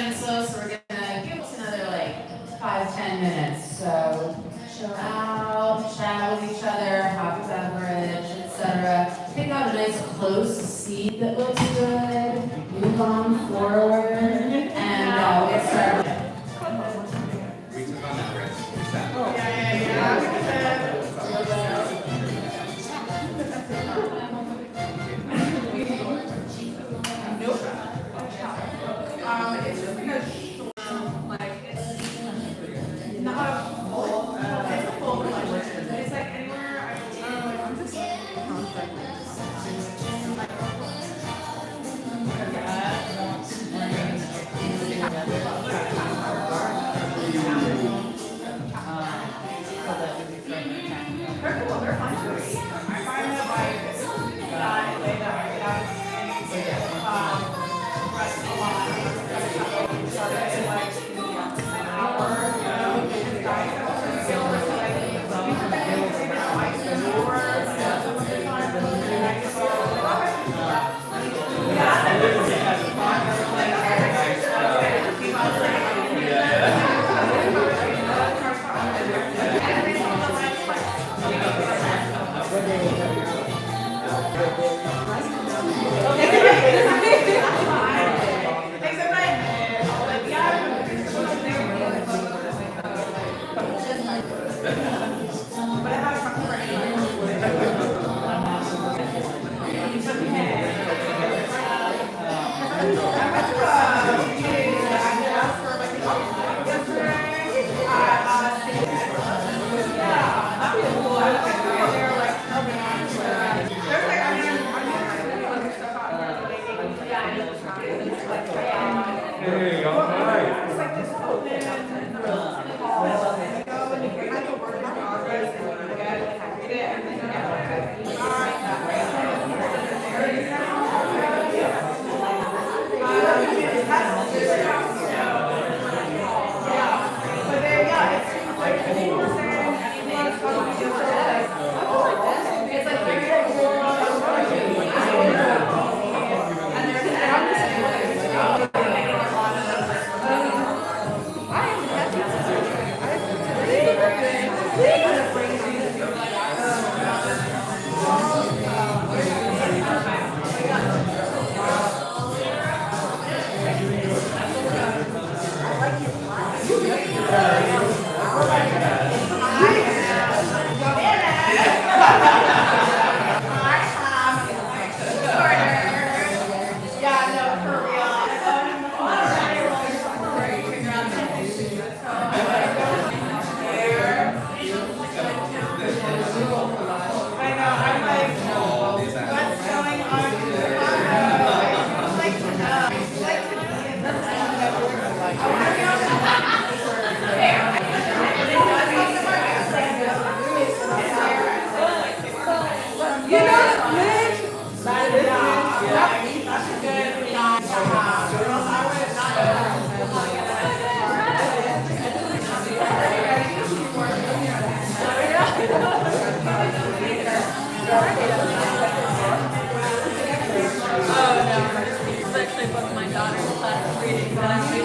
running slow, so we're gonna give us another like 5-10 minutes. So chill out, chat with each other, have a beverage, etc. Pick out a nice close seat that looks good. Move on forward, and we'll get started. It's just because like it's not a full, it's a full relationship. It's like anywhere I go, I'm just they're cool, they're fun to eat. I find that like they rest a lot. Started like an hour ago. I actually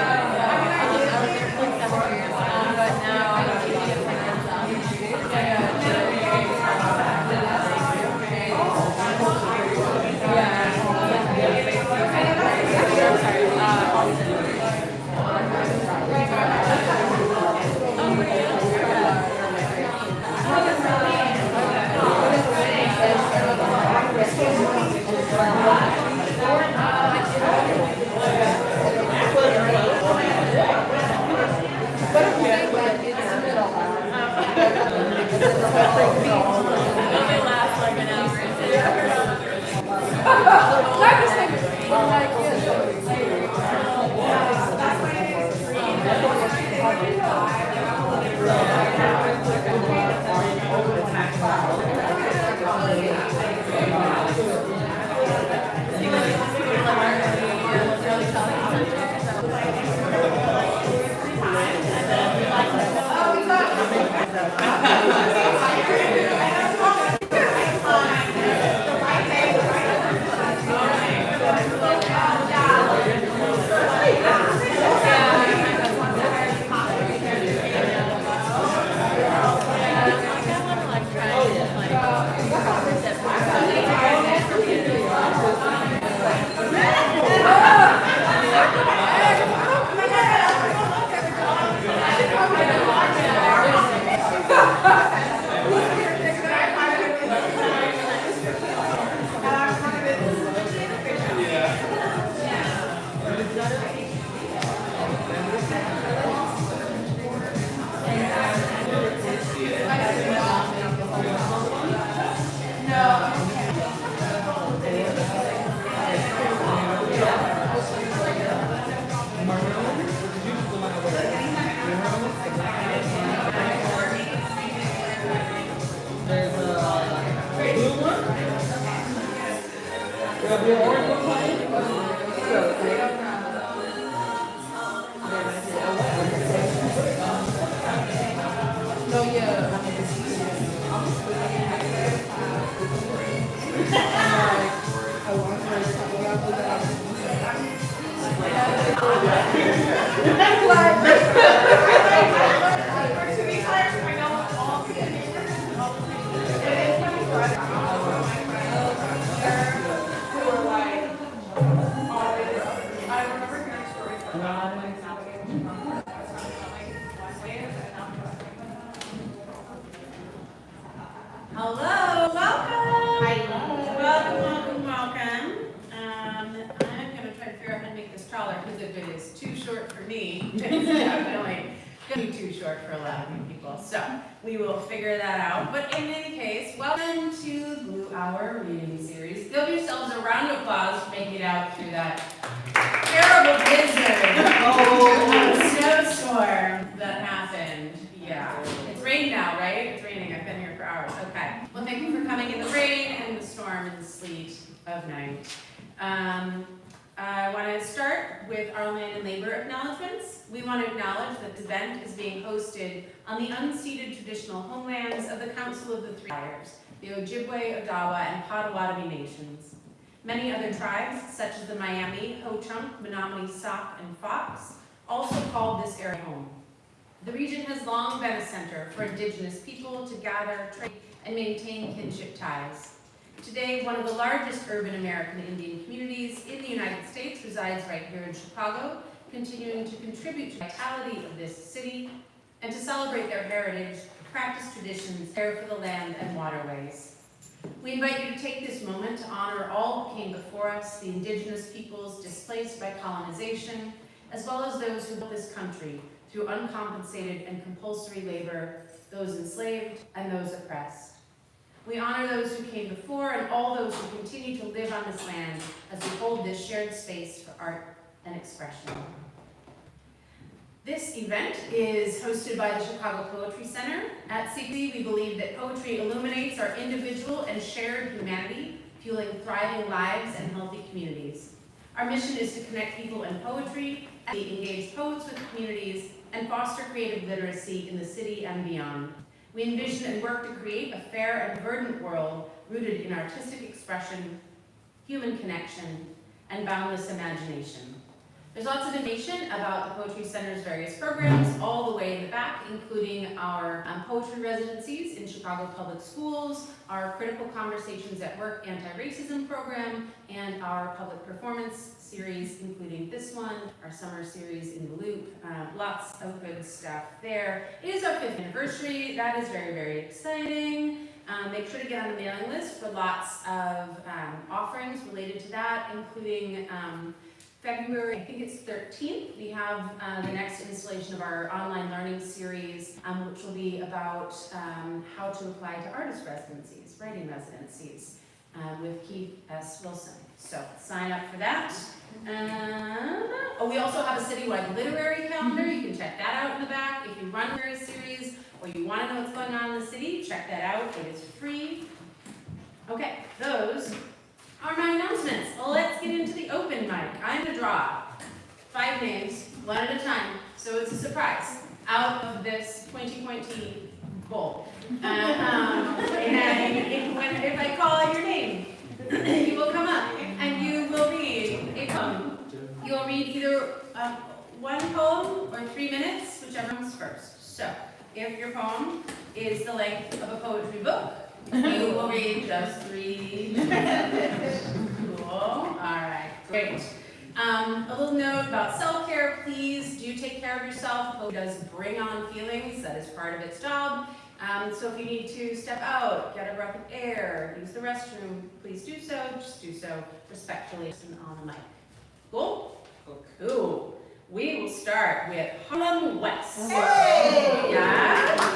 don't Hello, welcome. Welcome. I'm gonna try to figure out how to make this taller because if it is too short for me, it's definitely gonna be too short for a lot of you people. So we will figure that out. But in any case, welcome to Blue Hour Reading Series. Give yourselves a round of applause for making it out through that terrible blizzard, snowstorm that happened. Yeah, it's raining now, right? It's raining. I've been here for hours. Okay. Well, thank you for coming in the rain and the storm and the sleet of night. I want to start with our land and labor acknowledgments. We want to acknowledge that this event is being hosted on the unceded traditional homelands of the Council of the Three Fires, the Ojibwe, Odawa, and Potawatomi nations. Many other tribes, such as the Miami, Ho-Chunk, Menominee, Sauk, and Fox, also call this area home. The region has long been a center for Indigenous people to gather, trade, and maintain kinship ties. Today, one of the largest urban American Indian communities in the United States resides right here in Chicago, continuing to contribute to the vitality of this city and to celebrate their heritage, practice traditions, care for the land and waterways. We invite you to take this moment to honor all who came before us, the Indigenous peoples displaced by colonization, as well as those who built this country through uncompensated and compulsory labor, those enslaved and those oppressed. We honor those who came before and all those who continue to live on this land as we hold this shared space for art and expression. This event is hosted by the Chicago Poetry Center. At CPC, we believe that poetry illuminates our individual and shared humanity, fueling thriving lives and healthy communities. Our mission is to connect people in poetry, engage poets with communities, and foster creative literacy in the city and beyond. We envision and work to create a fair and verdant world rooted in artistic expression, human connection, and boundless imagination. There's lots of information about the Poetry Center's various programs all the way in the back, including our poetry residencies in Chicago Public Schools, our Critical Conversations at Work anti-racism program, and our public performance series, including this one, our summer series in the Loop. Lots of good stuff there. It is our 5th anniversary. That is very, very exciting. Make sure to get on the mailing list for lots of offerings related to that, including February, I think it's 13th, we have the next installation of our online learning series, which will be about how to apply to artist residencies, writing residencies, with Keith S. Wilson. So sign up for that. We also have a citywide literary calendar. You can check that out in the back. If you run a literary series or you want to know what's going on in the city, check that out. It is free. Okay, those are my announcements. Well, let's get into the open mic. I'm gonna draw 5 names, one at a time, so it's a surprise, out of this pointy bowl. And if I call your name, you will come up and you will read a poem. You'll read either one poem or 3 minutes, whichever comes first. So, if your poem is the length of a poetry book, you will read just 3 minutes. Cool. All right. Great. A little note about self-care. Please do take care of yourself. Poetry does bring on feelings. That is part of its job. So if you need to step out, get a breath of air, use the restroom, please do so. Just do so respectfully and on the mic. Cool? Cool. We will start with Harlem West. Hey! Yeah?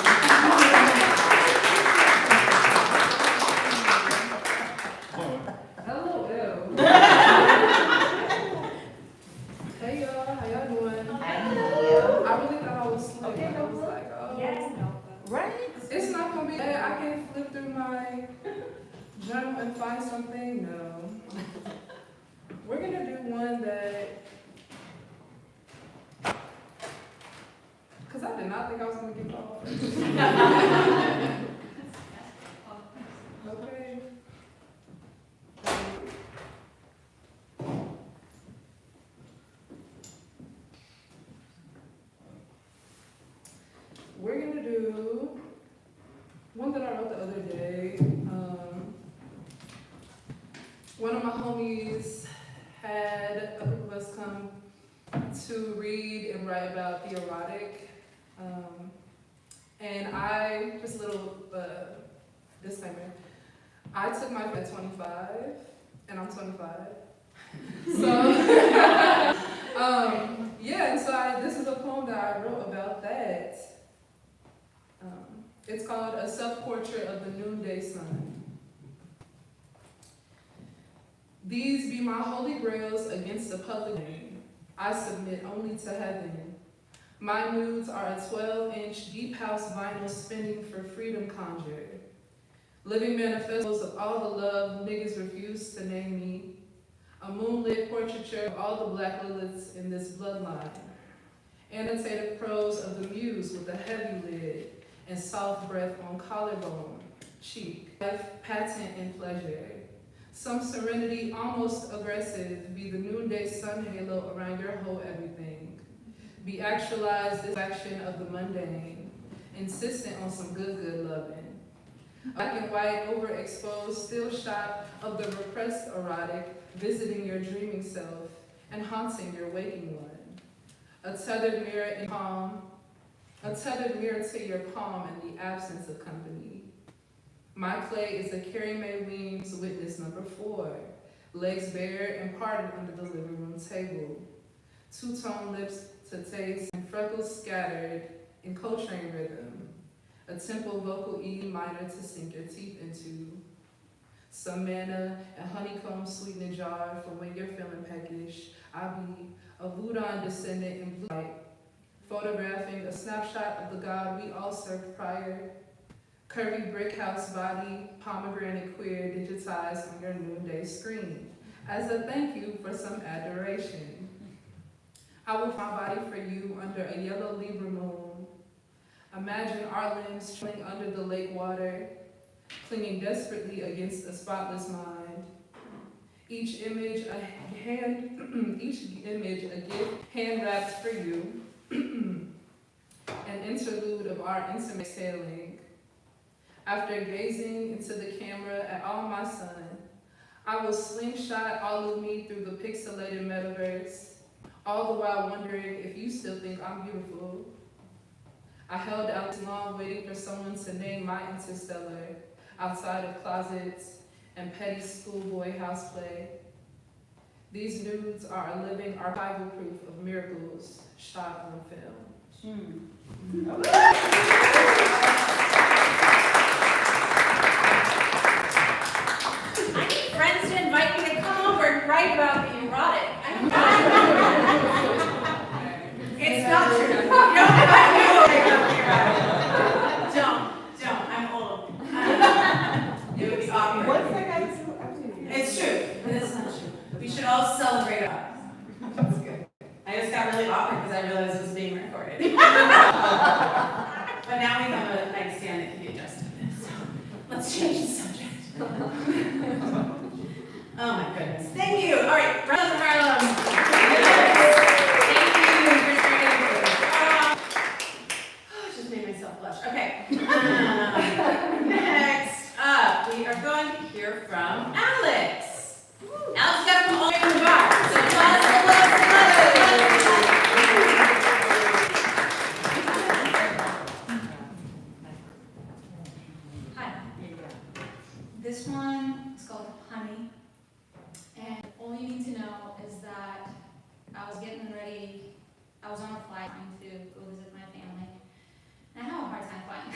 Hey y'all, how y'all doing? I really thought I was slick. Okay, I was like, oh. Yes, no. Right? It's not gonna be bad. I can flip through my journal and find something. No. Okay. We're gonna do one that I wrote the other day. One of my homies had a group of us come to read and write about the erotic. And I, just a little disclaimer, I took my at 25, and I'm 25. So, yeah, and so this is a poem that I wrote about that. It's called A Self-Portrait of the Noonday Sun. These be my holy grails against the public name. I submit only to heaven. My nudes are a 12-inch deep house vinyl spinning for freedom conjure. Living manifestos of all the love niggas refuse to name me. A moonlit portraiture of all the black liliths in this bloodline. Annotated prose of the muse with a heavy lid and soft breath on collarbone, cheek. Life patent in pleasure. Some serenity, almost aggressive, be the noonday sun halo around your whole everything. Be actualized distraction of the mundane, insistent on some good loving. Black and white, overexposed, still shot of the repressed erotic, visiting your dreaming self and haunting your waking one. A tethered mirror in palm, a tethered mirror to your palm in the absence of company. My clay is a Carrie Mae Weems witness number 4, legs bare and parted under the living room table. Two-tone lips to taste and freckles scattered in Coltrane rhythm. A tempo vocal E minor to sink your teeth into. Some manna and honeycomb sweeten a jar for when you're feeling peckish. I'll be a Voodoo descendant in blue light, photographing a snapshot of the God we all served prior. Curvy brick house body, pomegranate queer digitized on your noonday screen. As a thank you for some adoration. I will find body for you under a yellow Libra moon. Imagine our limbs trailing under the lake water, clinging desperately against a spotless mind. Each image a gift hand-wrapped for you. An interlude of our intimate exhaling. After gazing into the camera at all my sun, I will slingshot all of me through the pixelated metaverse, all the while wondering if you still think I'm beautiful. I held out too long waiting for someone to name my interstellar, outside of closets and petty schoolboy house play. These nudes are a living archival proof of miracles shot on film. I need friends to invite me to come over and write about the erotic. It's not true. You don't invite me over to write about the erotic. Don't. I'm old. It would be awkward. What's that guy's name? It's true, but it's not true. We should all celebrate us. That's good. I just got really awkward because I realized it was being recorded. But now we have a nightstand that can be adjusted. So let's change the subject. Oh my goodness. Thank you. All right, Brothers of Harlem. Thank you for sharing it. I just made myself blush. Okay. Next up, we are going to hear from Alex. Alex got from all over the bar. So applause. Hi. This one is called Honey, and all you need to know is that I was getting ready, I was on a flight trying to go visit my family, and I have a hard time flying.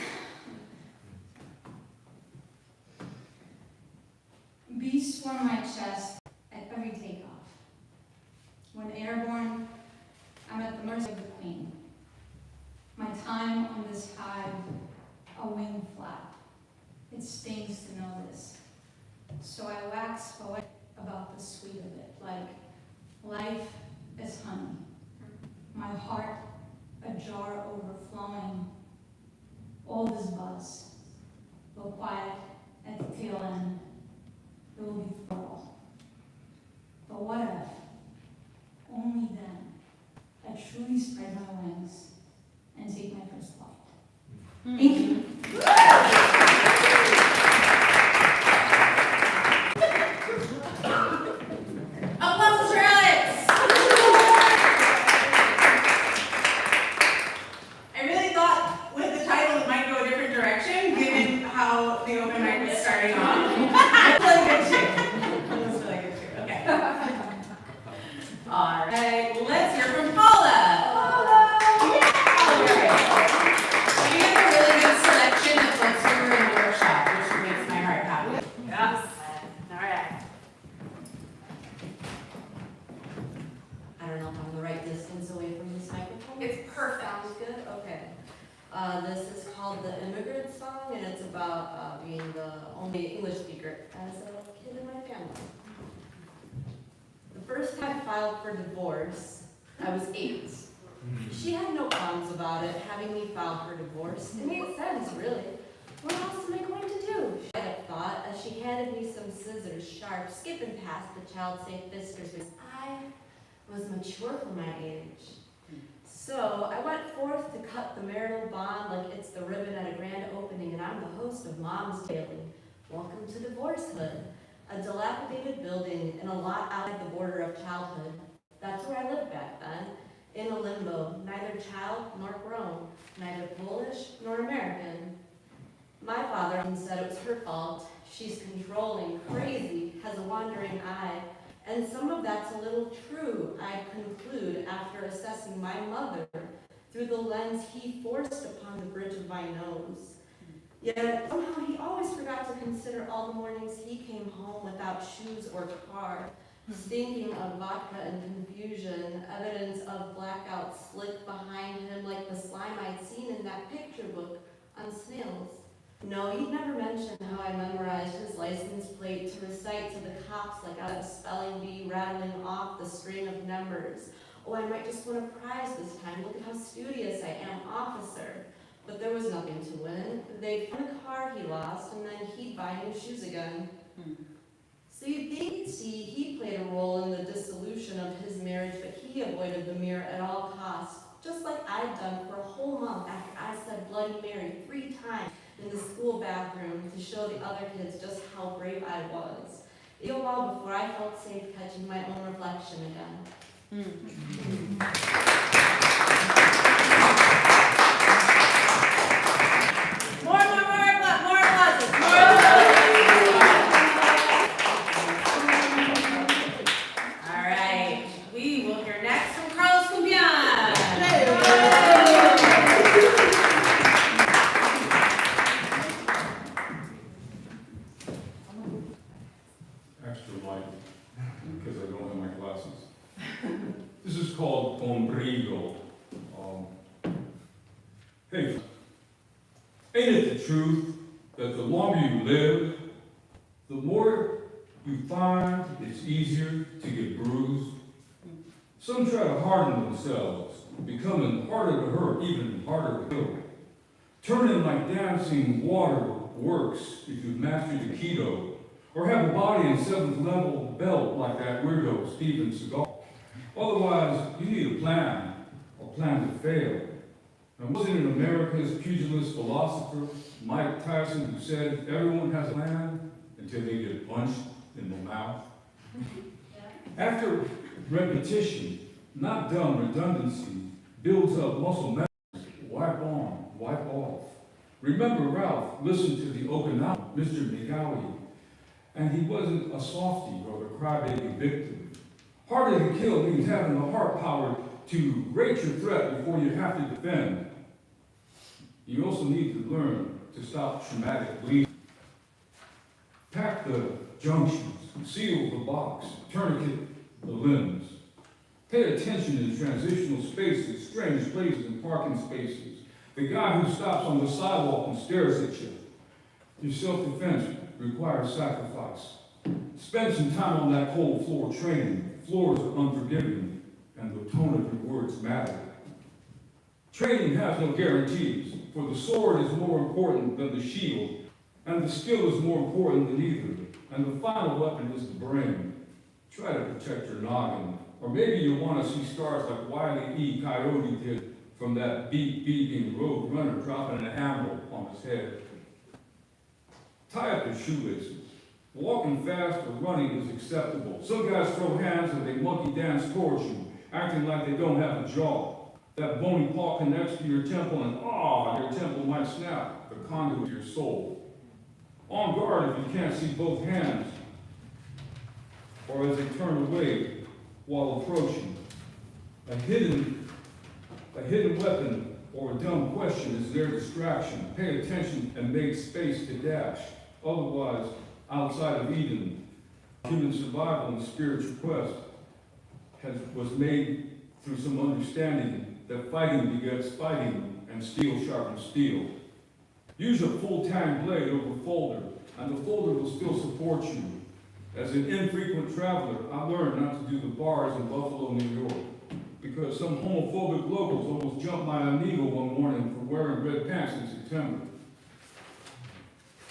Beasts form my chest at every takeoff. When airborne, I'm at the mercy of the queen. My time on this hive, a wing flap. It stings to know this. So I wax poetic about the sweet of it, like life is honey. My heart, a jar overflowing. all this buzz, but quiet at the tail end, it will be thorough. But what if, only then, I truly spread my wings and take my first flight? Thank you. Applause for Alex! I really thought with the title it might go a different direction, given how the open mic was starting off. It was really good too. It was really good too. Okay. All right, let's hear from Paola. She has a really good selection of folks who were in the workshop, which makes my heart happy. Yes. All right. I don't know if I'm the right distance away from this microphone. It's perfect. Sounds good? Okay. This is called the Immigrants song, and it's about being the only English speaker as a kid in my family. The first time I filed for divorce, I was 8. She had no qualms about it, having me file for divorce. It made sense, really. What else am I going to do? I had thought as she handed me some scissors, sharp, skipping past the child-safe whiskers, because I was mature for my age. So I went forth to cut the marital bond like it's the ribbon at a grand opening, and I'm the host of Mom's Daily. Welcome to Divorcehood, a dilapidated building in a lot outside the border of childhood. That's where I lived back then, in a limbo, neither child nor grown, neither Polish nor American. My father said it was her fault. She's controlling, crazy, has a wandering eye. And some of that's a little true, I conclude, after assessing my mother through the lens he forced upon the bridge of my nose. Yet somehow he always forgot to consider all the mornings he came home without shoes or car, stinking of vodka and confusion, evidence of blackout slick behind him like the slime I'd seen in that picture book on snails. No, he'd never mentioned how I memorized his license plate to recite to the cops like I was a spelling bee rattling off the string of numbers. Oh, I might just win a prize this time. Look at how studious I am, officer. But there was nothing to win. They'd find a car he lost, and then he'd buy new shoes again. So you'd think he'd see he played a role in the dissolution of his marriage, but he avoided the mirror at all costs, just like I'd done for a whole month after I said Bloody Mary 3 times in the school bathroom to show the other kids just how brave I was. It was a while before I felt safe catching my own reflection again. More applauses. All right, we will hear next from Cumbian. Extra light, because I don't have my glasses. This is called Conrrido. Hey, ain't it the truth that the longer you live, the more you find it's easier to get bruised? Some try to harden themselves, becoming harder to hurt, even harder to kill. Turning like dancing water works if you've mastered the keto, or have a body in 7th level belt like that weirdo Steven Seagal. Otherwise, you need a plan to fail. And wasn't it America's pugilist philosopher, Mike Tyson, who said everyone has a plan until they get punched in the mouth? After repetition, not done redundancy, builds up muscle memory. Wipe on, wipe off. Remember Ralph listened to the Okinawa, Mr. McGowie, and he wasn't a softie or a crybaby victim. Harder to kill means having the heart power to rate your threat before you have to defend. You also need to learn to stop traumatic bleeding. Pack the junctions, seal the box, tourniquet the limbs. Pay attention in transitional spaces, strange places and parking spaces. The guy who stops on the sidewalk and stares at you. Your self-defense requires sacrifice. Spend some time on that cold floor training. Floors are unforgiving, and the tone of your words matter. Training has no guarantees, for the sword is more important than the shield, and the skill is more important than either, and the final weapon is the brain. Try to protect your noggin, or maybe you want to see stars like Wile E. Coyote did from that beat-beating road runner dropping a hammer on his head. Tie up your shoelaces. Walking fast or running is acceptable. Some guys throw hands and they monkey dance towards you, acting like they don't have a jaw. That bony paw connects to your temple and your temple might snap, the conduit of your soul. On guard if you can't see both hands, or as they turn away while approaching. A hidden weapon or a dumb question is their distraction. Pay attention and make space to dash. Otherwise, outside of Eden, human survival and spiritual quest was made through some understanding that fighting begets fighting and steel sharpens steel. Use a full-tang blade over folder, and the folder will still support you. As an infrequent traveler, I learned not to do the bars in Buffalo, New York, because some homophobic locals almost jumped my amigo one morning for wearing red pants in September.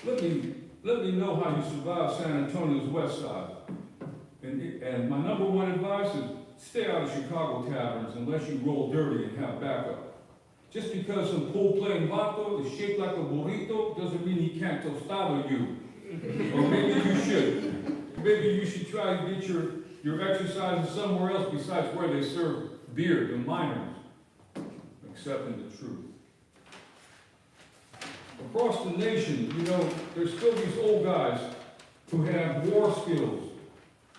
Let me know how you survive San Antonio's west side. And my number one advice is stay out of Chicago taverns unless you roll dirty and have backup. Just because some pole-playing vato is shaped like a burrito doesn't mean he can't tostado you. Or maybe you should. Maybe you should try to get your exercises somewhere else besides where they serve beer, the miners. Accepting the truth. Across the nation, there's still these old guys who have war skills.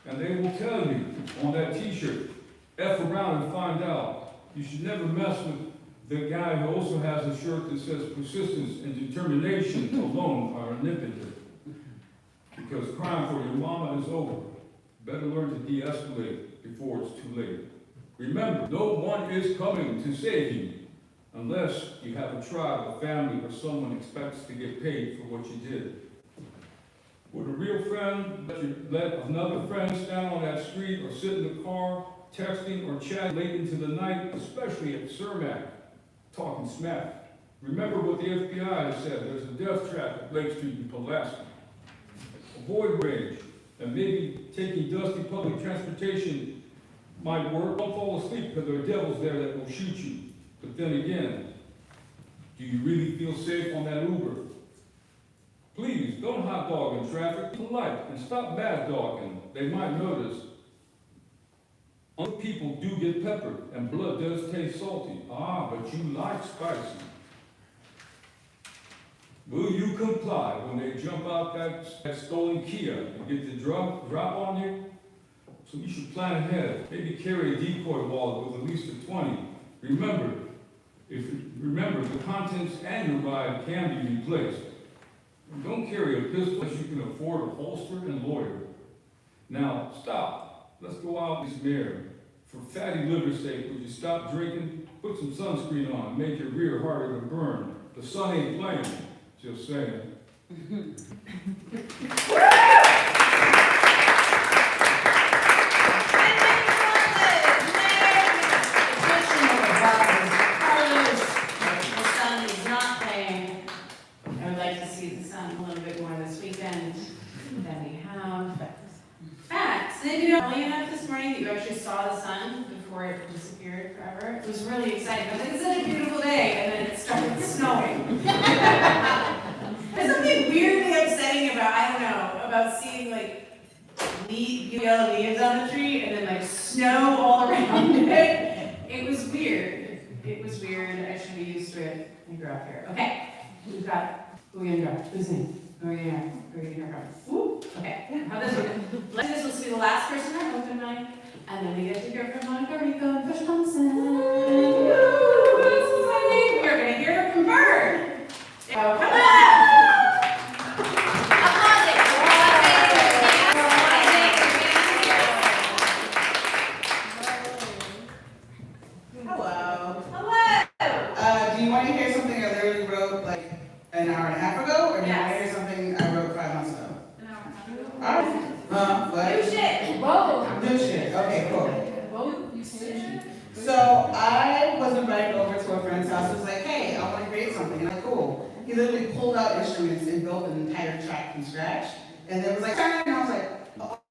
And they will tell you on that t-shirt, F around and find out. You should never mess with the guy who also has a shirt that says persistence and determination alone are omnipotent. Because crime for your mama is over. Better learn to de-escalate before it's too late. Remember, no one is coming to save you unless you have a tribe, a family, or someone expects to get paid for what you did. Would a real friend let another friend stand on that street or sit in the car, texting or chatting late into the night, especially at Cermak, talking smack? Remember what the FBI said, there's a death trap at Lake Street in Pulaski. Avoid rage, and maybe taking dusty public transportation might work. Don't fall asleep because there are devils there that will shoot you. But then again, do you really feel safe on that Uber? Please, don't hot dog in traffic. Be polite and stop bad dogging. They might notice. Other people do get peppered, and blood does taste salty. But you like spicy. Will you comply when they jump out that stolen Kia and get the drop on you? So you should plan ahead. Maybe carry a decoy wallet with at least a 20. Remember, the contents and your ride can be replaced. Don't carry a pistol unless you can afford a holster and lawyer. Now, stop. Let's go out this mirror. For fatty liver's sake, would you stop drinking? Put some sunscreen on and make your rear harder to burn. The sun ain't playing. Just saying. Early enough this morning that you actually saw the sun before it disappeared forever. It was really exciting. I was like, it's such a beautiful day, and then it started snowing. There's something weirdly upsetting about seeing yellow leaves on the tree and then snow all around it. It was weird. I should be used to it. I grew up here. Okay, we've got who are we gonna go? Who's in? Who are we gonna go from? Woo! Okay, how this work? This will be the last person on open mic, and then we get to hear from Rico and Kush Thompson. Woo! This is exciting. We're gonna hear from Barton. So come on! Do you want to hear something I literally wrote an hour and a half ago, or do you want to hear something I wrote 5 months ago? An hour and a half ago. What? New shit! Whoa! New shit. Okay, cool. Well, you So I was invited over to a friend's house. He was like, hey, I want to create something. And I'm like, cool. He literally pulled out instruments and built an entire track from scratch. And then was like, and I was like,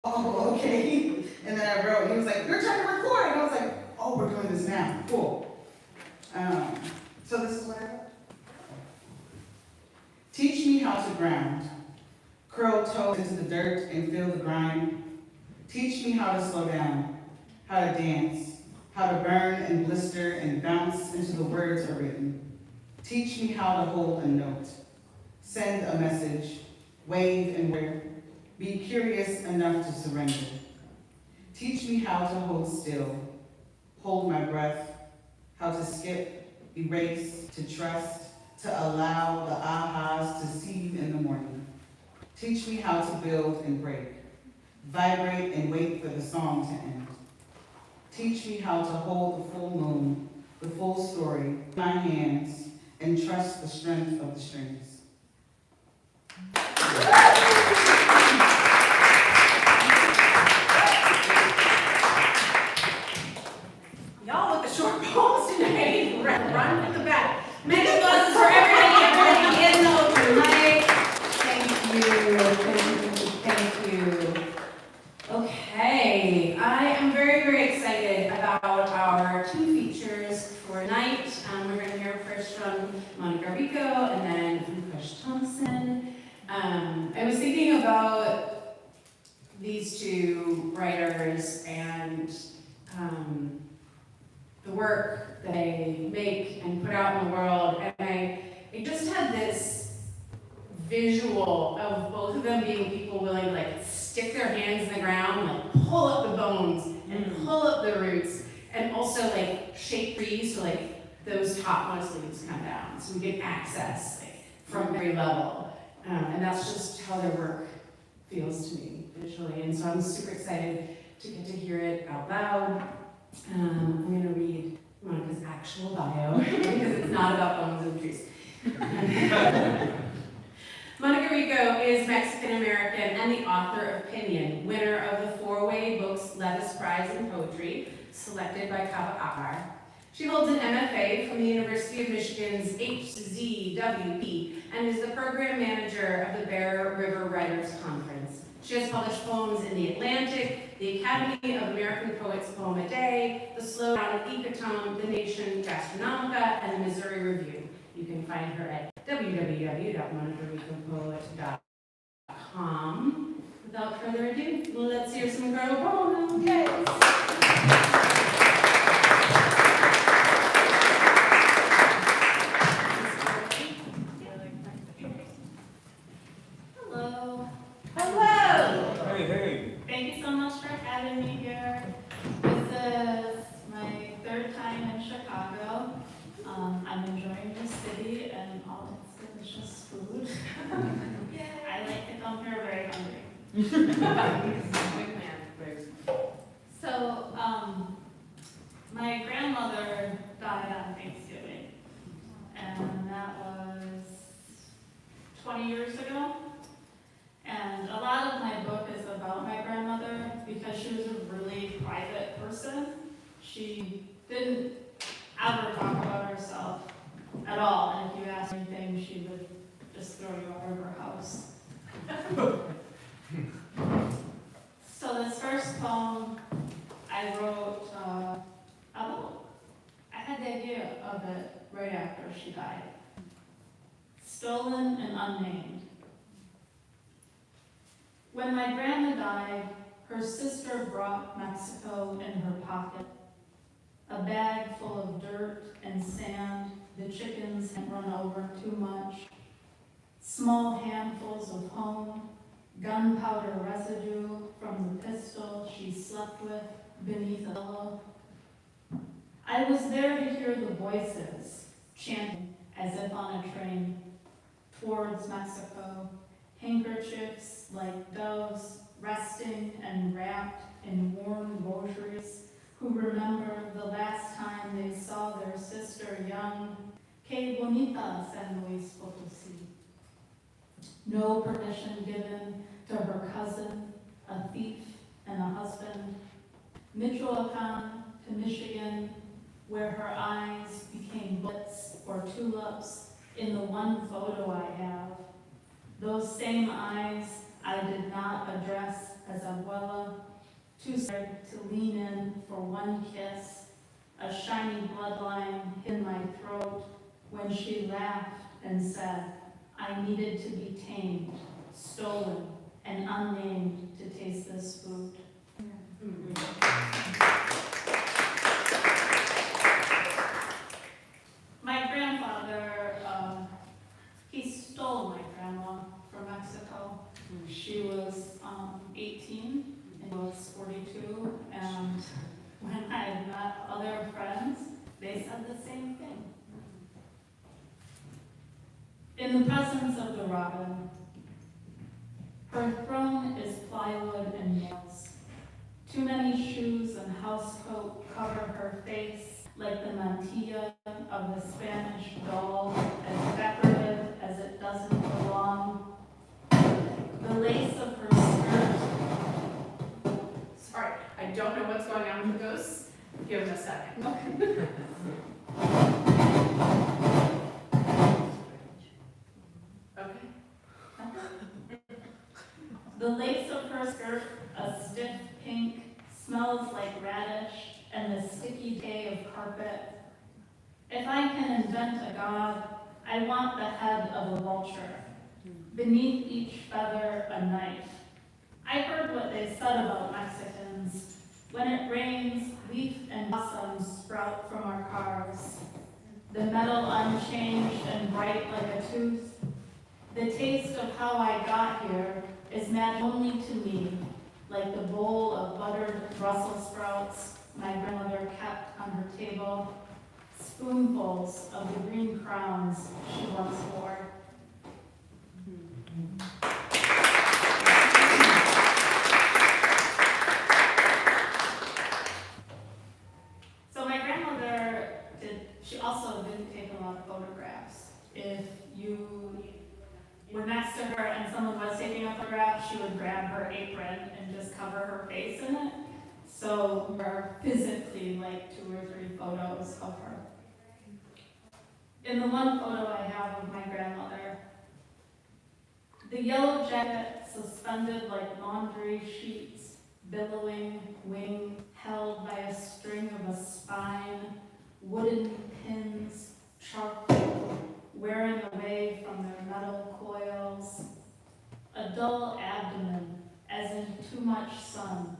oh, okay. And then I wrote, and he was like, you're trying to record. And I was like, oh, we're doing this now. Cool. So this is what I wrote. Teach me how to ground. Curl toes into the dirt and feel the grind. Teach me how to slow down, how to dance, how to burn and blister and bounce into the words are written. Teach me how to hold a note, send a message, wave and wear, be curious enough to surrender. Teach me how to hold still, hold my breath, how to skip, erase, to trust, to allow the ahas to seed in the morning. Teach me how to build and break, vibrate and wait for the song to end. Teach me how to hold the full moon, the full story, in my hands, and trust the strength of the strings. Y'all with the short poems tonight, run from the back. Many buzzes for everybody in the open mic. Thank you. Okay, I am very, very excited about our two features for tonight. We're going to hear first from Rico and then from Kush Thompson. I was thinking about these two writers and the work that they make and put out in the world, and I just had this visual of both of them being people willing to like stick their hands in the ground, like pull up the bones and pull up the roots, and also like shake trees so like those topmost leaves come down, so we get access like, from every level, and that's just how their work feels to me visually, and so I'm super excited to get to hear it out loud. I'm going to read Monica's actual bio because it's not about bones and trees. Monica Rico is Mexican-American and the author of Pinion, winner of the four-way books Levis Prize in Poetry, selected by Kava Akbar. She holds an MFA from the University of Michigan's HZWP and is the program manager of the Bear River Writers Conference. She has published poems in The Atlantic, the Academy of American Poets Poem a Day, the Slowdown Ecotone, The Nation Gastronomica, and the Missouri Review. You can find her at www.monicaricopoet.com. Without further ado, let's hear some girl poems. Okay. Hello. Hello. Hey, hey. Thank you so much for having me here. This is my third time in Chicago. I'm enjoying the city and all its delicious food. I like to come here very hungry. So, my grandmother died on Thanksgiving, and that was 20 years ago. And a lot of my book is about my grandmother because she was a really private person. She didn't ever talk about herself at all, and if you asked anything, she would just throw you out of her house. So this first poem I wrote I had the idea of it right after she died. Stolen and Unnamed. When my grandma died, her sister brought Mexico in her pocket. A bag full of dirt and sand the chickens had run over too much. Small handfuls of home, gunpowder residue from the pistol she slept with beneath a pillow. I was there to hear the voices chanting as if on a train towards Mexico. Handkerchiefs like doves resting and wrapped in warm rosaries, who remember the last time they saw their sister young. Que bonita San Luis Potosí. No permission given to her cousin, a thief and a husband. Michoacan, to Michigan, where her eyes became bullets or tulips in the one photo I have. Those same eyes I did not address as abuela, too scared to lean in for one kiss, a shiny bloodline in my throat when she laughed and said, I needed to be tamed, stolen, and unnamed to taste this food. My grandfather, he stole my grandma from Mexico. She was 18 and was 42, and when I had met other friends, they said the same thing. In the presence of the robin, her throne is plywood and nails. Too many shoes and housecoat cover her face like the mantilla of the Spanish doll, as decorative as it doesn't belong. The lace of her skirt. Sorry, I don't know what's going on with the ghosts. Give them a second. Okay. The lace of her skirt, a stiff pink, smells like radish and the sticky decay of carpet. If I can invent a god, I want the head of a vulture. Beneath each feather, a knife. I heard what they said about Mexicans. When it rains, leaf and blossoms sprout from our cars. The metal unchanged and bright like a tooth. The taste of how I got here is magic only to me, like the bowl of buttered Brussels sprouts my grandmother kept on her table, spoonfuls of the green crowns she once wore. So my grandmother she also didn't take a lot of photographs. If you were next to her and someone was taking a photograph, she would grab her apron and just cover her face in it. So there are physically like 2 or 3 photos of her. In the one photo I have of my grandmother, the yellow jacket suspended like laundry sheets, billowing wing held by a string of a spine, wooden pins, charcoal, wearing away from their metal coils, a dull abdomen, as in too much sun,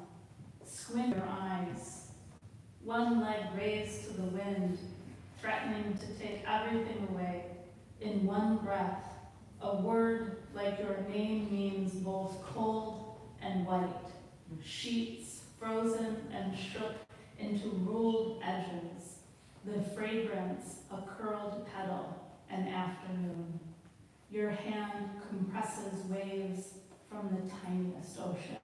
squint your eyes, one leg raised to the wind, threatening to take everything away, in one breath, a word like your name means both cold and white, sheets frozen and shook into ruled edges, the fragrance, a curled petal, an afternoon. Your hand compresses waves from the tiniest ocean.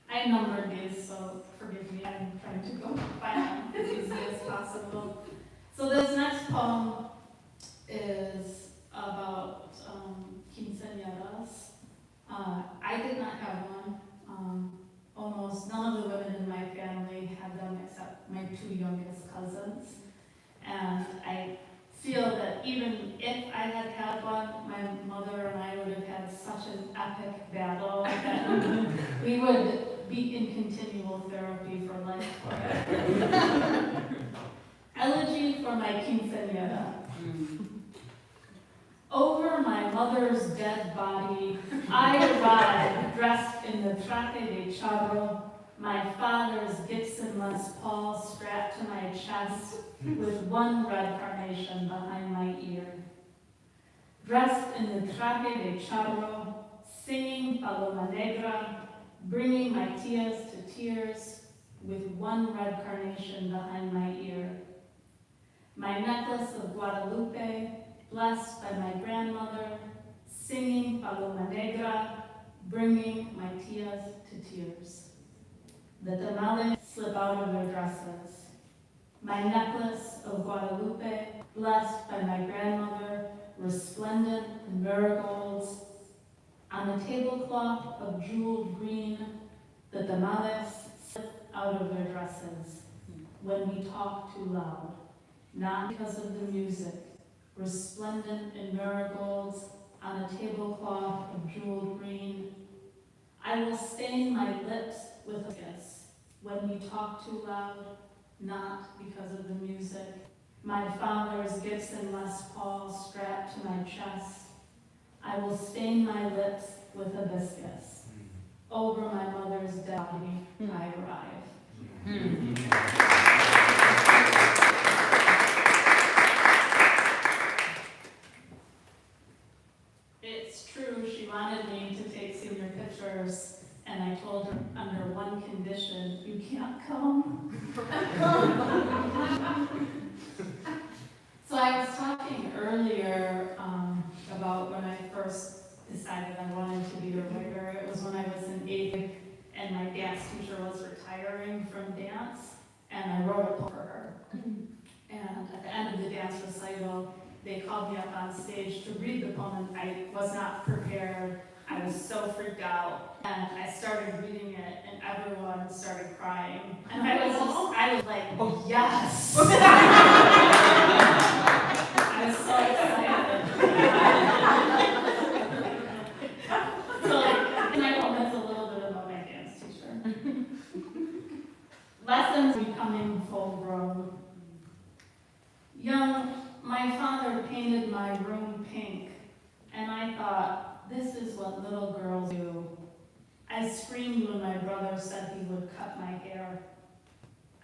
I numbered these, so forgive me, I'm trying to go find them as easy as possible. So this next poem is about quinceañeras. I did not have one. Almost none of the women in my family had them except my 2 youngest cousins. And I feel that even if I had had one, my mother and I would have had such an epic battle that we would be in continual therapy for life for it. Elegy for my quinceañera. Over my mother's dead body, I arrived dressed in the traje de charro, my father's Gibson Les Paul strapped to my chest with one red carnation behind my ear. Dressed in the traje de charro, singing Paloma Negra, bringing my tias to tears with one red carnation behind my ear. My necklace of Guadalupe, blessed by my grandmother, singing Paloma Negra, bringing my tias to tears. The tamales slip out of their dresses. My necklace of Guadalupe, blessed by my grandmother, resplendent in marigolds, on a tablecloth of jeweled green, the tamales slip out of their dresses when we talk too loud, not because of the music, resplendent in marigolds, on a tablecloth of jeweled green. I will stain my lips with a kiss when we talk too loud, not because of the music. My father's Gibson Les Paul strapped to my chest. I will stain my lips with hibiscus. Over my mother's dead body, I arrive. It's true, she wanted me to take senior pictures, and I told her under one condition, you can't come. So I was talking earlier about when I first decided I wanted to be a writer. It was when I was in 8th grade, and my dance teacher was retiring from dance, and I wrote a poem for her. And at the end of the dance recital, they called me up on stage to read the poem. I was not prepared. I was so freaked out. And I started reading it, and everyone started crying. And I was like, oh yes! I was so excited. So, and I hope that's a little bit about my dance teacher. Lessons becoming full grown. Young, my father painted my room pink, and I thought, this is what little girls do. I screamed when my brother said he would cut my hair.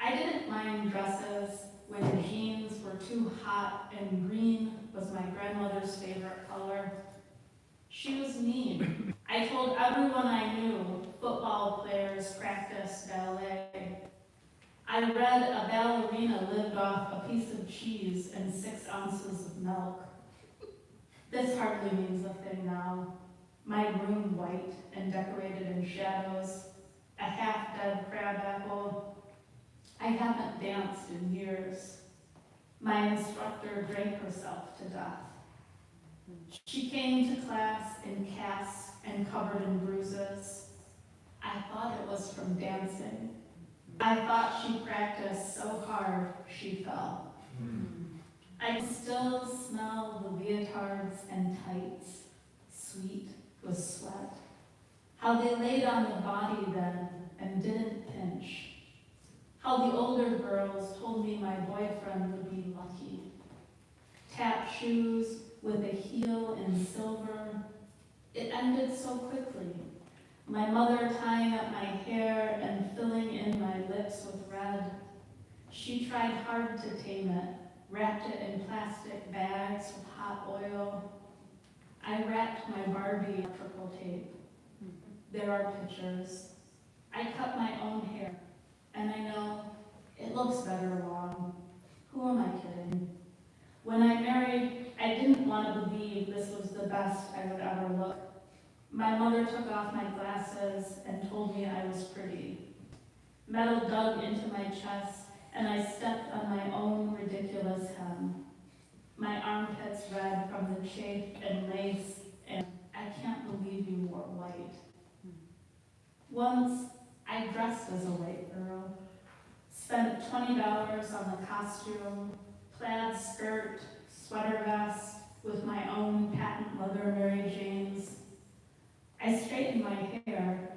I didn't mind dresses when jeans were too hot and green was my grandmother's favorite color. She was mean. I told everyone I knew football players practiced ballet. I read a ballerina lived off a piece of cheese and 6 ounces of milk. This hardly means a thing now. My room white and decorated in shadows, a half-dead crabapple. I haven't danced in years. My instructor drank herself to death. She came to class in casts and covered in bruises. I thought it was from dancing. I thought she practiced so hard she fell. I can still smell the leotards and tights, sweet with sweat. How they laid on the body then and didn't pinch. How the older girls told me my boyfriend would be lucky. Tap shoes with a heel in silver. It ended so quickly. My mother tying up my hair and filling in my lips with red. She tried hard to tame it, wrapped it in plastic bags with hot oil. I wrapped my Barbie in triple tape. There are pictures. I cut my own hair, and I know it looks better long. Who am I kidding? When I married, I didn't want to believe this was the best I would ever look. My mother took off my glasses and told me I was pretty. Metal dug into my chest, and I stepped on my own ridiculous hem. My armpits red from the chafe and lace, and I can't believe you wore white. Once, I dressed as a white girl, spent $20 on the costume, plaid skirt, sweater vest with my own patent leather Mary Janes. I straightened my hair.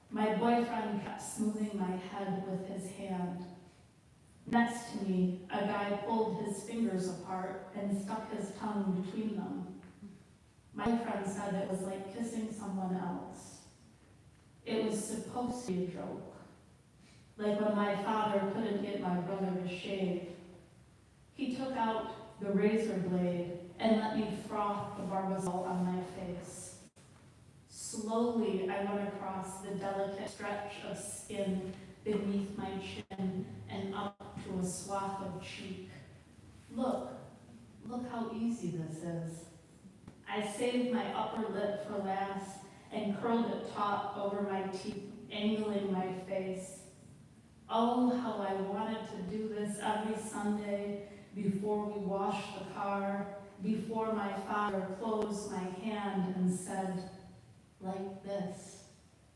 My boyfriend kept smoothing my head with his hand. Next to me, a guy pulled his fingers apart and stuck his tongue between them. My boyfriend said it was like kissing someone else. It was supposed to be a joke. Like when my father couldn't get my brother to shave. He took out the razor blade and let me froth the barbasol on my face. Slowly, I went across the delicate stretch of skin beneath my chin and up to a swath of cheek. Look how easy this is. I saved my upper lip for last and curled it taut over my teeth, angling my face. Oh, how I wanted to do this every Sunday before we washed the car before my father closed my hand and said, like this.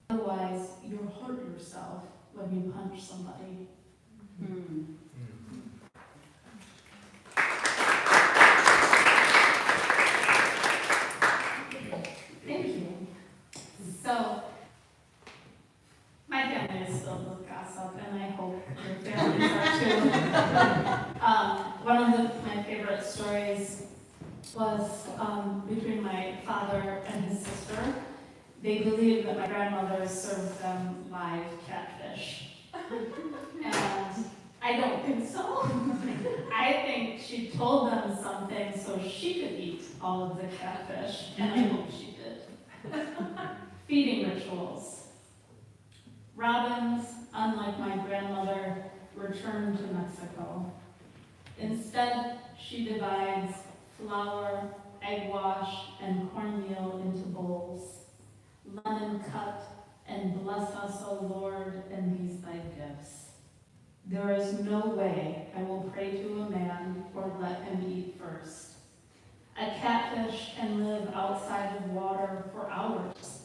Otherwise, you'll hurt yourself when you punch somebody. Thank you. So, my family is filled with gossip, and I hope your families are too. One of my favorite stories was between my father and his sister. They believed that my grandmother served them live catfish. And I don't think so. I think she told them something so she could eat all of the catfish, and I hope she did. Feeding rituals. Robins, unlike my grandmother, returned to Mexico. Instead, she divides flour, egg wash, and cornmeal into bowls. Lemon cut, and bless us, O Lord, and these thy gifts. There is no way I will pray to a man or let him eat first. A catfish can live outside of water for hours.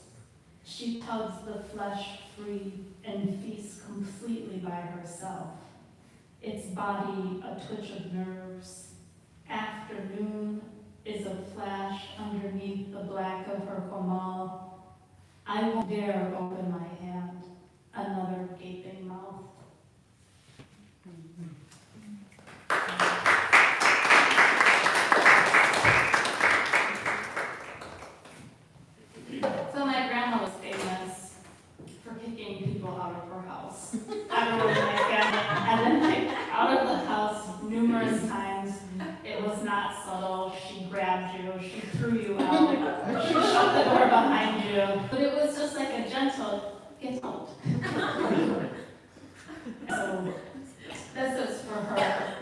She tugs the flesh free and feasts completely by herself. Its body a twitch of nerves. Afternoon is a flash underneath the black of her comal. I won't dare open my hand, another gaping mouth. So my grandma was famous for kicking people out of her house. Everyone in my family had been kicked out of the house numerous times. It was not subtle. She grabbed you, she threw you out, she shut the door behind you. But it was just like a gentle, get out. So this is for her.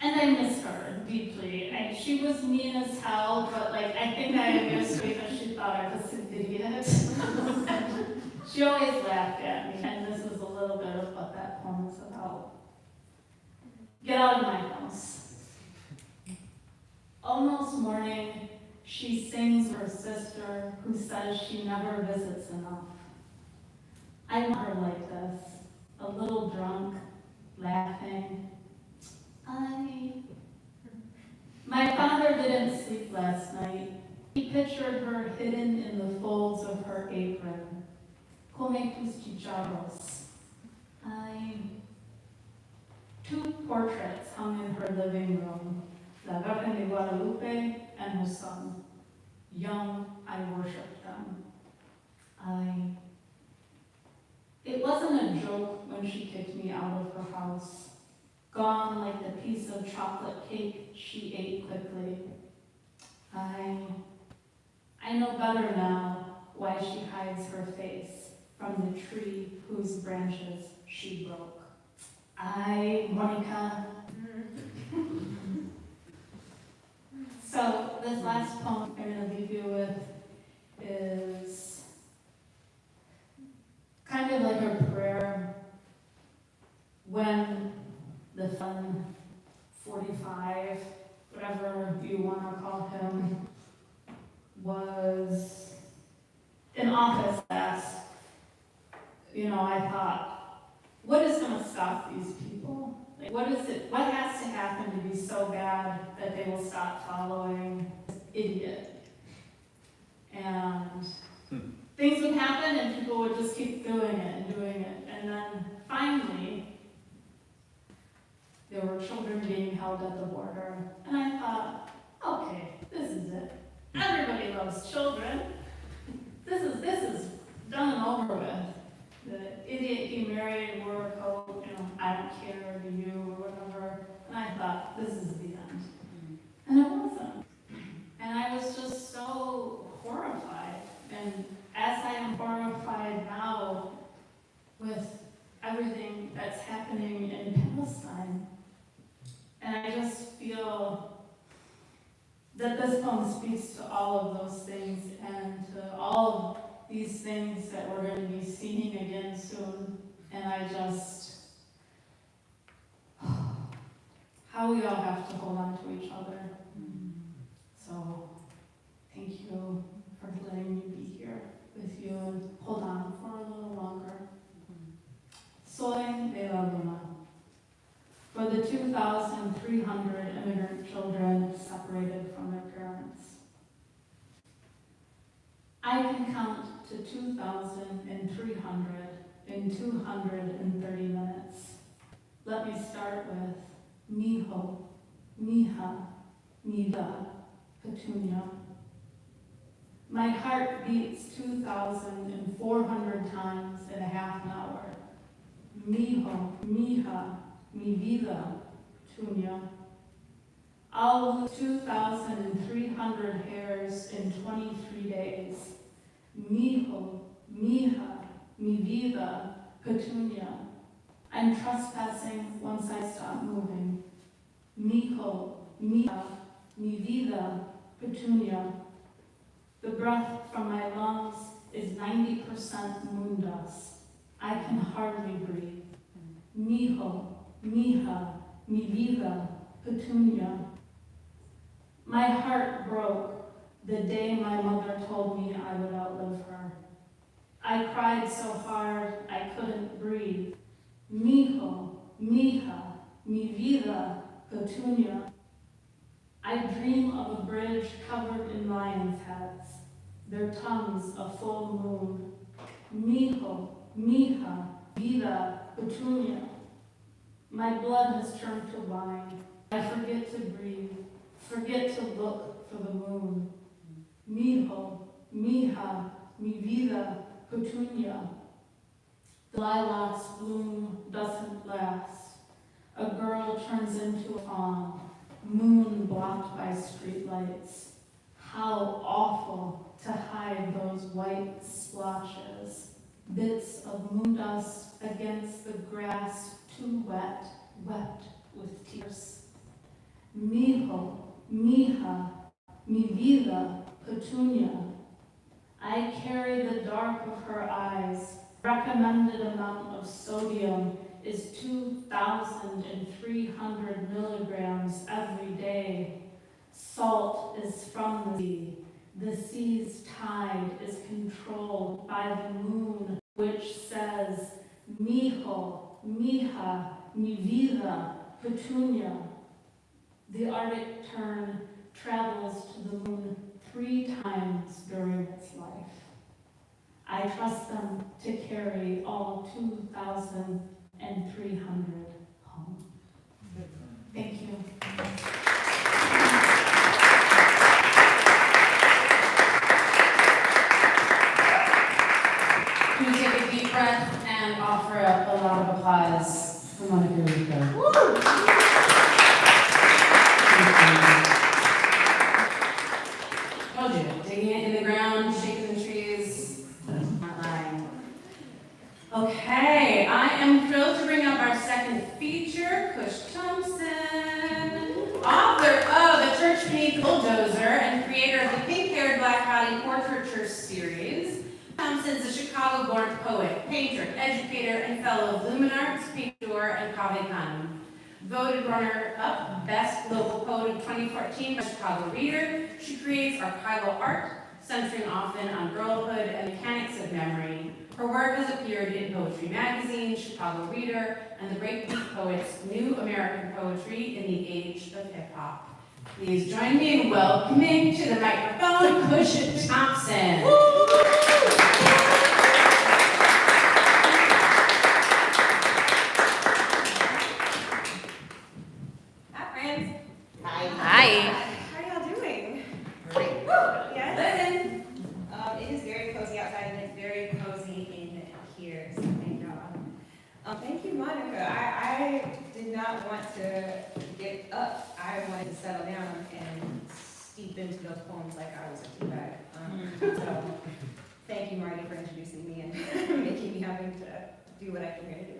And I miss her deeply. She was mean as hell, but like I think I abused her because she thought I was an idiot. She always laughed at me, and this is a little bit of what that poem is about. Get out of my house. Almost morning, she sings her sister who says she never visits enough. I want her like this, a little drunk, laughing. My father didn't sleep last night. He pictured her hidden in the folds of her apron. Come tus chicharros. Two portraits hung in her living room, La Virgen de Guadalupe and her son. Young, I worshipped them. It wasn't a joke when she kicked me out of her house. Gone like the piece of chocolate cake she ate quickly. I know better now why she hides her face from the tree whose branches she broke. Monica. So this last poem I'm going to leave you with is kind of like a prayer when the fun 45, whatever you want to call him, was in office last. I thought, what is going to stop these people? Like, what has to happen to be so bad that they will stop following this idiot? And things would happen and people would just keep doing it. And then finally, there were children being held at the border. And I thought, okay, this is it. Everybody loves children. This is done and over with. The idiot he married wore a coat, I don't care, do you, or whatever. And I thought, this is the end. And it wasn't. And I was just so horrified. And as I am horrified now with everything that's happening in Palestine, and I just feel that this poem speaks to all of those things and to all of these things that we're going to be seeing again soon. And I just, how we all have to hold on to each other. So, thank you for letting me be here with you and hold on for a little longer. Soy De La Luna. For the 2,300 immigrant children separated from their parents. I can count to 2,300 in 230 minutes. Let me start with mijo, mija, mida, petunia. My heart beats 2,400 times in a half an hour. Mijo, mija, mi vida, petunia. I'll lose 2,300 hairs in 23 days. Mijo, mija, mi vida, petunia. I'm trespassing once I stop moving. Mijo, mija, mi vida, petunia. The breath from my lungs is 90% moon dust. I can hardly breathe. Mijo, mija, mi vida, petunia. My heart broke the day my mother told me I would outlive her. I cried so hard I couldn't breathe. Mijo, mija, mi vida, petunia. I dream of a bridge covered in lions' heads, their tongues a full moon. Mijo, mija, vida, petunia. My blood has turned to wine. I forget to breathe, forget to look for the moon. Mijo, mija, mi vida, petunia. The lilac's bloom doesn't last. A girl turns into a fawn, moon blocked by streetlights. How awful to hide those white splotches, bits of moon dust against the grass too wet, wet with tears. Mijo, mija, mi vida, petunia. I carry the dark of her eyes. Recommended amount of sodium is 2,300 milligrams every day. Salt is from the sea. The sea's tide is controlled by the moon, which says, Mijo, mija, mi vida, petunia. The Arctic tern travels to the moon 3 times during its life. I trust them to carry all 2,300 home. Thank you. Can you take a deep breath and offer up a lot of applause for Monica Rico? Told you, digging it in the ground, shaking the trees, not lying. Okay, I am thrilled to bring up our second feature, Kush Thompson, author of The Church Beneath Bulldozer and creator of the Pink-Haired Black Body Portraiture series. Thompson is a Chicago-born poet, painter, educator, and fellow of Luminarts, Picture, and Cave Canem. Voted runner-up Best Local Poet of 2014 by Chicago Reader, she creates archival art, centering often on girlhood and mechanics of memory. Her work has appeared in Poetry Magazine, Chicago Reader, and the Breakbeat Poets' New American Poetry in the Age of Hip-Hop. Please join me in welcoming to the microphone, Kush Thompson. Hi, friends. Hi. How are y'all doing? Great. Yes. Listen. It is very cozy outside and it's very cozy in here, so thank y'all. Thank you, Monica. I did not want to get up. I wanted to settle down and steep into those poems like I was a tea bag. So thank you, Marty, for introducing me and making me having to do what I came here to do.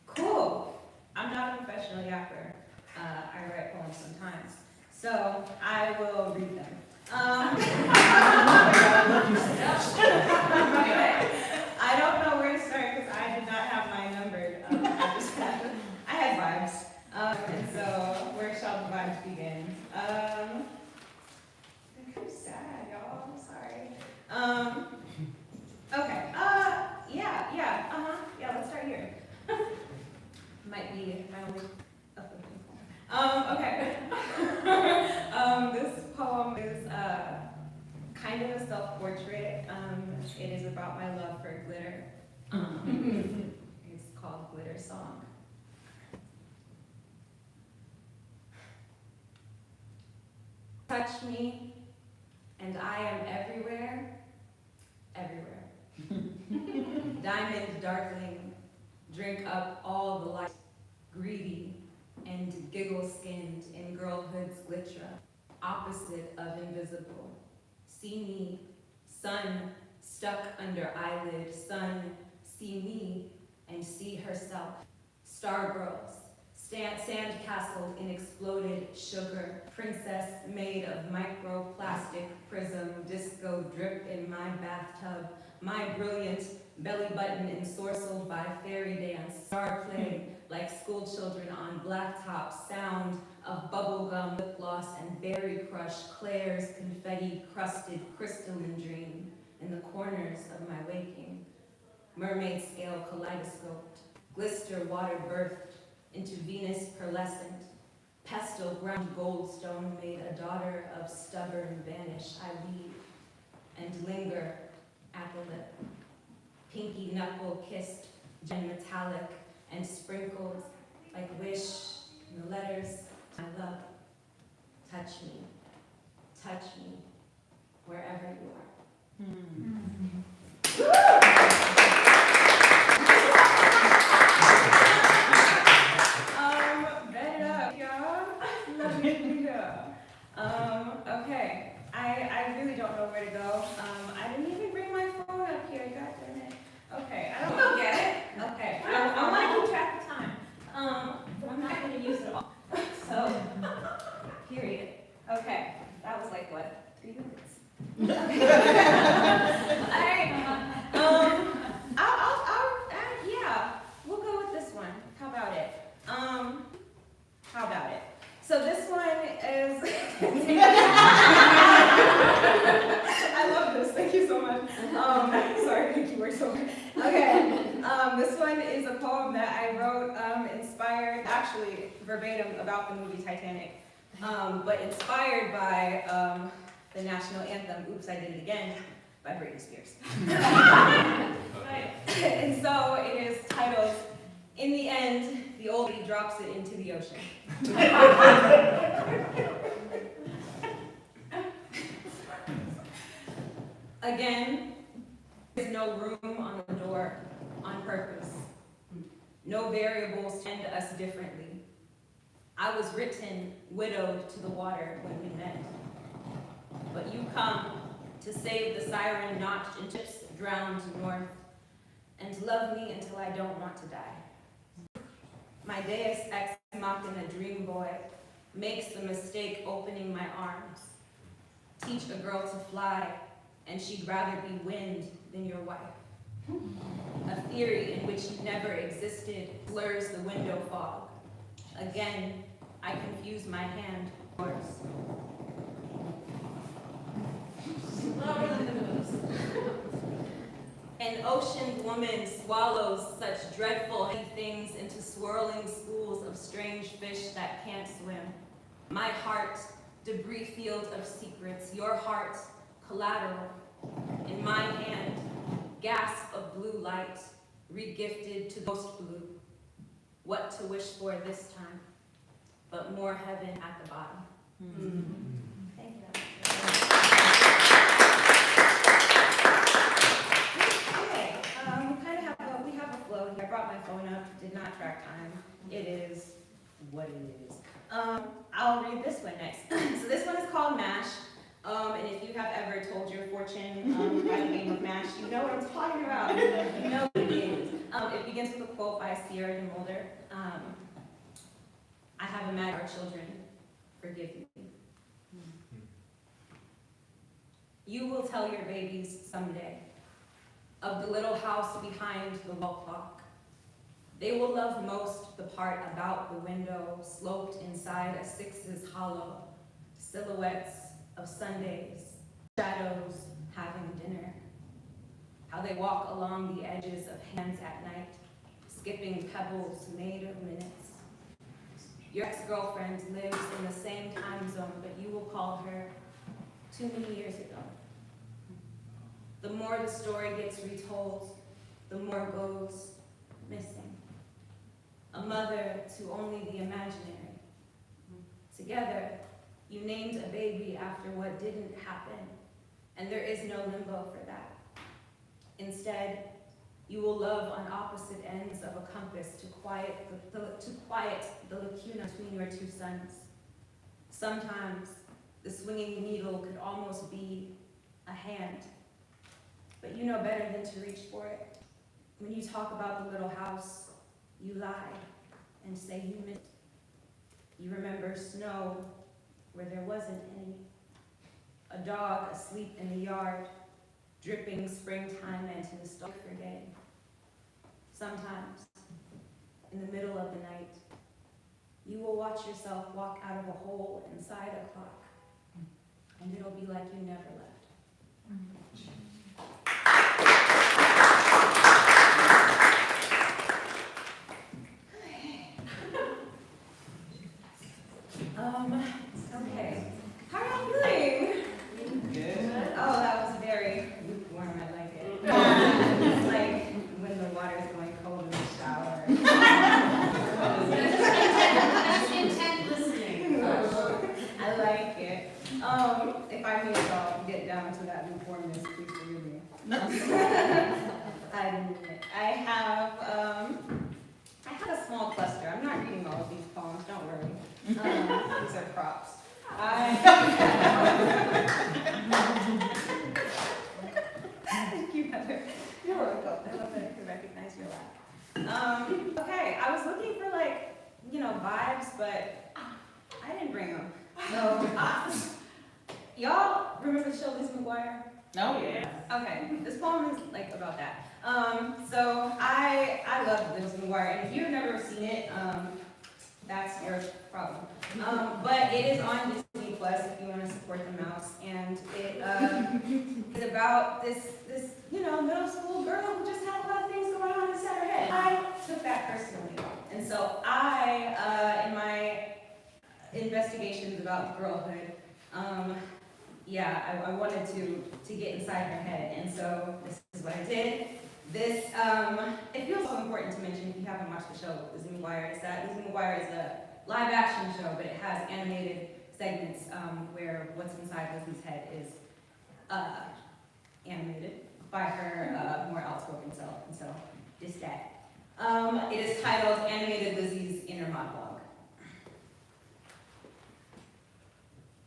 Cool. I'm not a professional yapper. I write poems sometimes, so I will read them. I don't know where to start because I did not have mine numbered. I had vibes. self-portrait. It is about my love for glitter. It's called Glitter Song. Touch me, and I am everywhere, everywhere. Diamond darkling, drink up all the light, greedy and giggle-skinned in girlhood's glittra, opposite of invisible. See me, sun stuck under eyelid, sun, see me and see herself. Star girls, sand castled in exploded sugar, princess made of microplastic prism, disco drip in my bathtub, my brilliant belly button ensorcelled by fairy dance, star play like school children on blacktop, sound of bubblegum, lip gloss, and berry crush, Claire's confetti-crusted crystalline dream in the corners of my waking. Mermaid scale kaleidoscoped, glister water birthed into Venus pearlescent, pestle ground goldstone made a daughter of stubborn vanish. I leave and linger at the lip. Pinky knuckle kissed, gem metallic and sprinkled like wish in the letters I love. Touch me wherever you are. Bet it up, y'all. Love you, Rico. Okay. I really don't know where to go. I didn't even bring my phone up here. God damn it. Okay, I don't get it. Okay, I want to keep track of time. But I'm not going to use it all. So, period. Okay, that was like what, 3 minutes? All right. Yeah, we'll go with this one. How about it? So this one is. I love this. Thank you so much. Sorry, thank you. Work so hard. Okay. This one is a poem that I wrote, inspired, actually verbatim about the movie Titanic, but inspired by the national anthem, "Oops, I Did It Again," by Britney Spears. And so it is titled, "In the End, the old lady drops it into the ocean." Again, there's no room on the door on purpose. No variables tend us differently. I was written widowed to the water when we met. But you come to save the siren notched in chips drowned north, and love me until I don't want to die. My deus ex machina dream boy makes the mistake opening my arms. Teach a girl to fly, and she'd rather be wind than your wife. A theory in which you never existed blurs the window fog. Again, I confuse my hand with yours. An ocean woman swallows such dreadful heavy things into swirling schools of strange fish that can't swim. My heart, debris field of secrets. Your heart, collateral. In my hand, gasp of blue light, regifted to ghost blue. What to wish for this time, but more heaven at the bottom. Thank you. Okay, we have a flow here. I brought my phone up, did not track time. It is what it is. I'll read this one next. So this one is called MASH. And if you have ever told your fortune by the game of MASH, you know what I'm talking about. You know what it is. It begins with a quote by Sierra de Mulder. I have imagined our children, forgive me. You will tell your babies someday of the little house behind the wall clock. They will love most the part about the window sloped inside a six's hollow, silhouettes of Sundays, shadows having dinner. How they walk along the edges of hands at night, skipping pebbles made of minutes. Your ex-girlfriend lives in the same time zone, but you will call her too many years ago. the more the story gets retold, the more goes missing. A mother to only the imaginary. Together, you named a baby after what didn't happen, and there is no limbo for that. Instead, you will love on opposite ends of a compass to quiet the lacuna between your two sons. Sometimes, the swinging needle could almost be a hand, but you know better than to reach for it. When you talk about the little house, you lie and say you meant it. You remember snow where there wasn't any. A dog asleep in the yard, dripping springtime into the stalk for day. Sometimes, in the middle of the night, you will watch yourself walk out of a hole inside a clock, and it'll be like you never left. Okay. How are y'all feeling? Good. Oh, that was very lukewarm. I like it. It's like when the water's going cold in the shower. That's intent listening. I like it. If I need y'all get down to that lukewarmness, please forgive me. I didn't mean it. I have a small cluster. I'm not reading all of these poems, don't worry. These are props. Thank you, Heather. You're welcome. I love that I can recognize your laugh. Okay, I was looking for vibes, but I didn't bring them. So, y'all remember the show Lizzie McGuire? Oh, yeah. Okay, this poem is about that. So I love Lizzie McGuire, and if you've never seen it, that's your problem. But it is on Disney Plus if you want to support the mouse, and it is about this middle school girl who just had a lot of things going on inside her head. I took that personally, and so I, in my investigations about girlhood, I wanted to get inside her head, and so this is what I did. This, it feels so important to mention if you haven't watched the show Lizzie McGuire, is that Lizzie McGuire is a live action show, but it has animated segments where what's inside Lizzie's head is animated by her more outspoken self, and so this that. It is titled Animated Lizzie's Inner Monologue.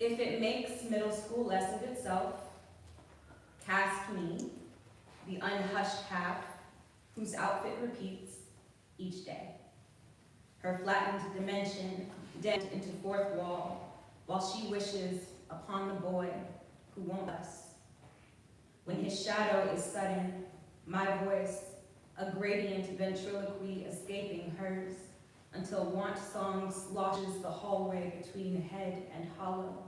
If it makes middle school less of itself, cast me, the unhushed half, whose outfit repeats each day. Her flattened dimension dent into fourth wall, while she wishes upon the boy who won't us. When his shadow is sudden, my voice, a gradient ventriloquy escaping hers, until want song sloshes the hallway between head and hollow.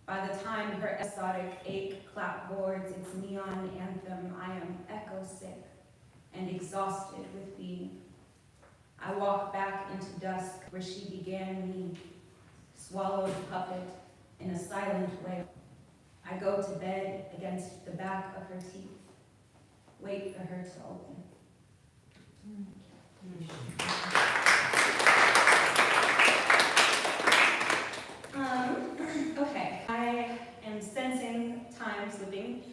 By the time her episodic ache clapboards its neon anthem, I am echo sick and exhausted with being. I walk back into dusk where she began me, swallowed puppet in a silent way. I go to bed against the back of her teeth, wait for her to open. Okay, I am sensing time slipping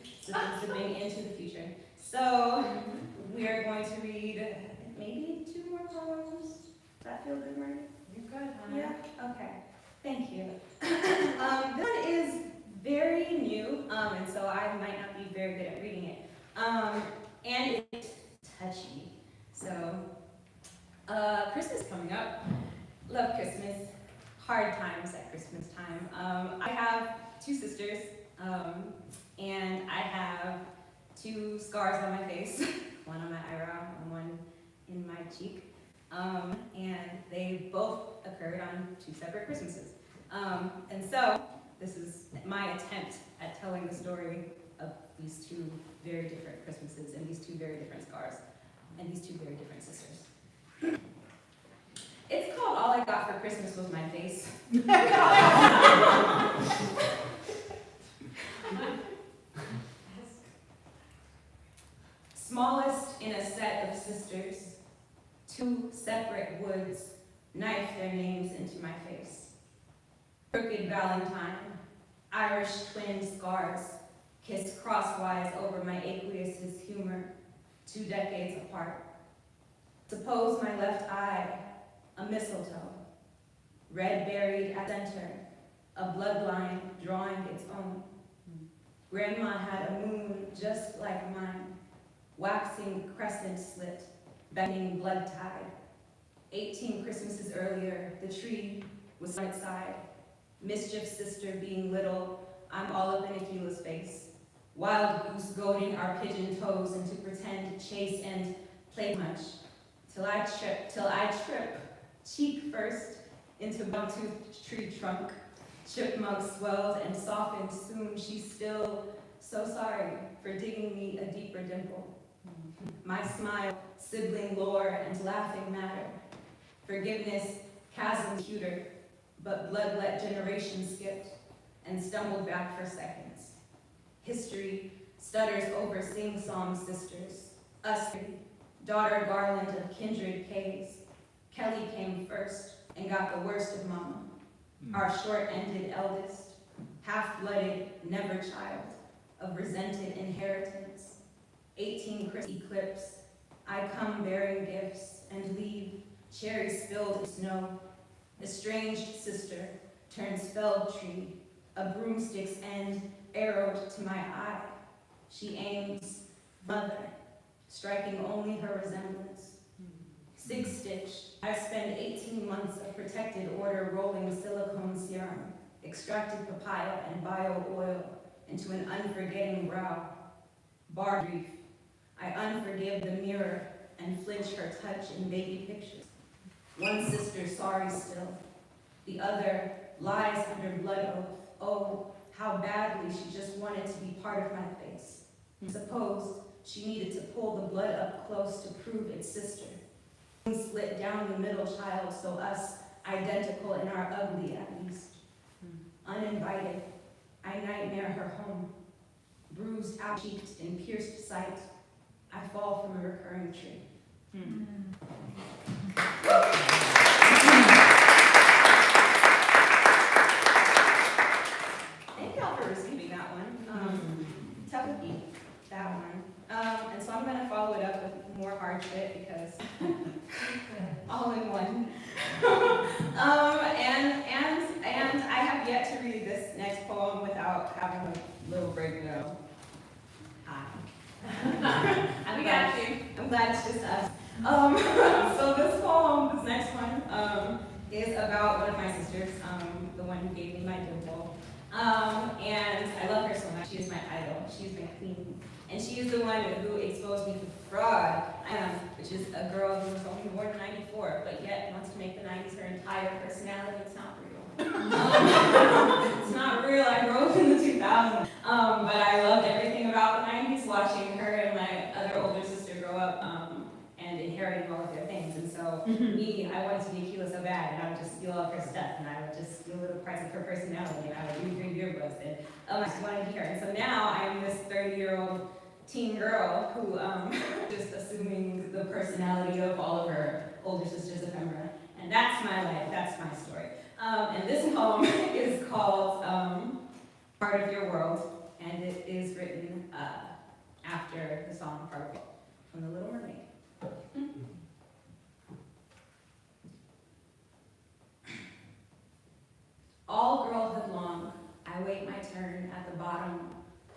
into the future. So we are going to read maybe 2 more poems. Does that feel good, Marty? You're good, huh? Yeah? Okay. Thank you. This one is very new, and so I might not be very good at reading it. And it's touchy. So, Christmas coming up. Love Christmas. Hard times at Christmas time. I have 2 sisters, and I have 2 scars on my face, one on my eyebrow and one in my cheek. And they both occurred on 2 separate Christmases. And so, this is my attempt at telling the story of these 2 very different Christmases and these 2 very different scars and these 2 very different sisters. It's called All I Got for Christmas Was My Face. sisters. Two separate woods knifed their names into my face. Crooked Valentine, Irish twin scars, kissed crosswise over my aqueous' humor, 2 decades apart. Suppose my left eye, a mistletoe, red buried at center, a bloodline drawing its own. Grandma had a moon just like mine, waxing crescent slit, bending blood tide. 18 Christmases earlier, the tree was on its side. Mischief sister being little, I'm all up in Akila's face. Wild goose goading our pigeon toes into pretend chase and play much. Till I trip, cheek first, into buck-toothed tree trunk. Chipmunk swelled and softened soon. She's still so sorry for digging me a deeper dimple. My smile, sibling lore and laughing matter. Forgiveness, chasm cuter, but blood-let generations skipped and stumbled back for seconds. History stutters over sing-song sisters. Us, daughter garland of kindred K's. Kelly came first and got the worst of mama. Our short-ended eldest, half-blooded never child of resented inheritance. 18 Christmas eclipse, I come bearing gifts and leave cherries spilled in snow. Estranged sister turns felled tree, a broomstick's end arrowed to my eye. She aims, mother, striking only her resemblance. 6-stitch, I spend 18 months of protected order rolling silicone serum, extracted papaya and bio oil into an unforgetting brow. Bar grief, I unforgive the mirror and flinch her touch in baby pictures. One sister sorry still, the other lies under blood oath. Oh, how badly she just wanted to be part of my face. Supposed she needed to pull the blood up close to prove its sister. Split down the middle child, so us identical in our ugly at least. Uninvited, I nightmare her home. Bruised out-cheeked in pierced sight, I fall from a recurring tree. Thank y'all for receiving that one. Tough to beat, that one. And so I'm going to follow it up with more hard shit because all in one. And I have yet to read this next poem without having a little breakdown. Hi. We got you. I'm glad it's just us. So this next one, is about one of my sisters, the one who gave me my dimple. And I love her so much. She is my idol. She is my queen. And she is the one who exposed me to fraud, which is a girl who was only born in '94, but yet wants to make the '90s her entire personality. It's not real. It's not real. I grew up in the 2000s. But I loved everything about the '90s, watching her and my other older sister grow up and inheriting all of their things. And so I wanted to be Akilah so bad, and I would just steal all of her stuff, and I would just steal little parts of her personality, and I would read her yearbooks, and I just wanted to be her. And so now I am this 30-year-old teen girl who just assuming the personality of all of her older sisters ephemera. And that's my life, that's my story. And this poem is called Part of Your World, and it is written after the song Part of Your World from The Little Mermaid. All girlhood long, I wait my turn at the bottom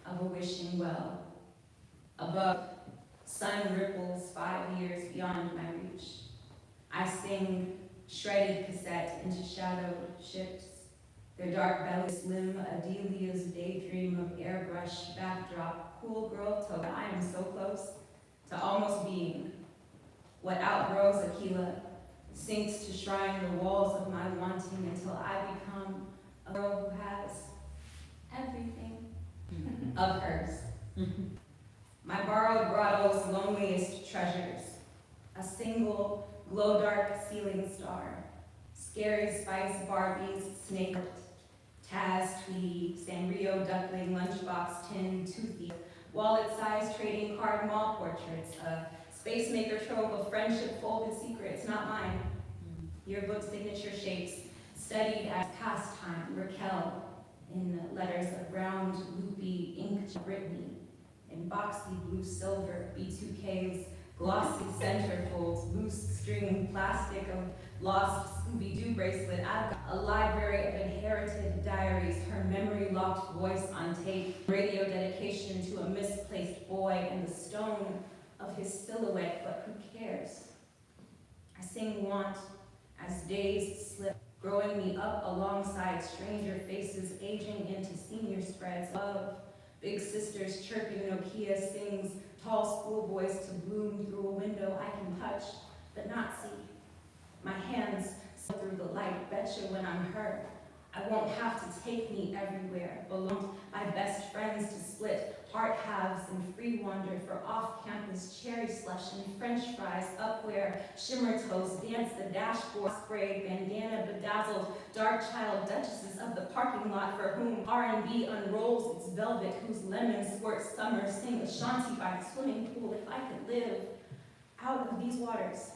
of a wishing well. Above, sun ripples 5 years beyond my reach. I sing shredded cassette into shadowed ships. Their dark bellies slim, Adelia's daydream of airbrush backdrop, cool girl toe. I am so close to almost being what outgrows Akilah, sinks to shrine the walls of my wanting until I become a girl who has everything of hers. My borrowed grotto's loneliest treasures, a single glow-dark ceiling star, Scary Spice Barbie's snake, Taz Tweety, Sanrio duckling, lunchbox tin, toothy, wallet-sized trading card mall portraits, a Space maker trove of friendship folded secrets, not mine. Yearbook signature shapes, studied as pastime, Raquel, in letters of round, loopy, inked Brittany, in boxy blue silver, B2Ks, glossy centerfolds, loose string plastic of lost Scooby-Doo bracelet. I've got a library of inherited diaries, her memory-locked voice on tape, radio dedication to a misplaced boy, and the stone of his silhouette, but who cares? I sing want as days slip, growing me up alongside stranger faces, aging into senior spreads. Love, big sisters chirping Nokia sings, tall schoolboys to bloom through a window I can touch, but not see. My hands through the light, betcha when I'm hurt, I won't have to take me everywhere. Belonged my best friends to split heart halves and free wander for off-campus cherry slush and French fries up where shimmer toes dance the dashboard, sprayed bandana bedazzled dark child duchesses of the parking lot for whom R&B unrolls its velvet, whose lemon squirts summer sing Ashanti by the swimming pool. If I could live out of these waters.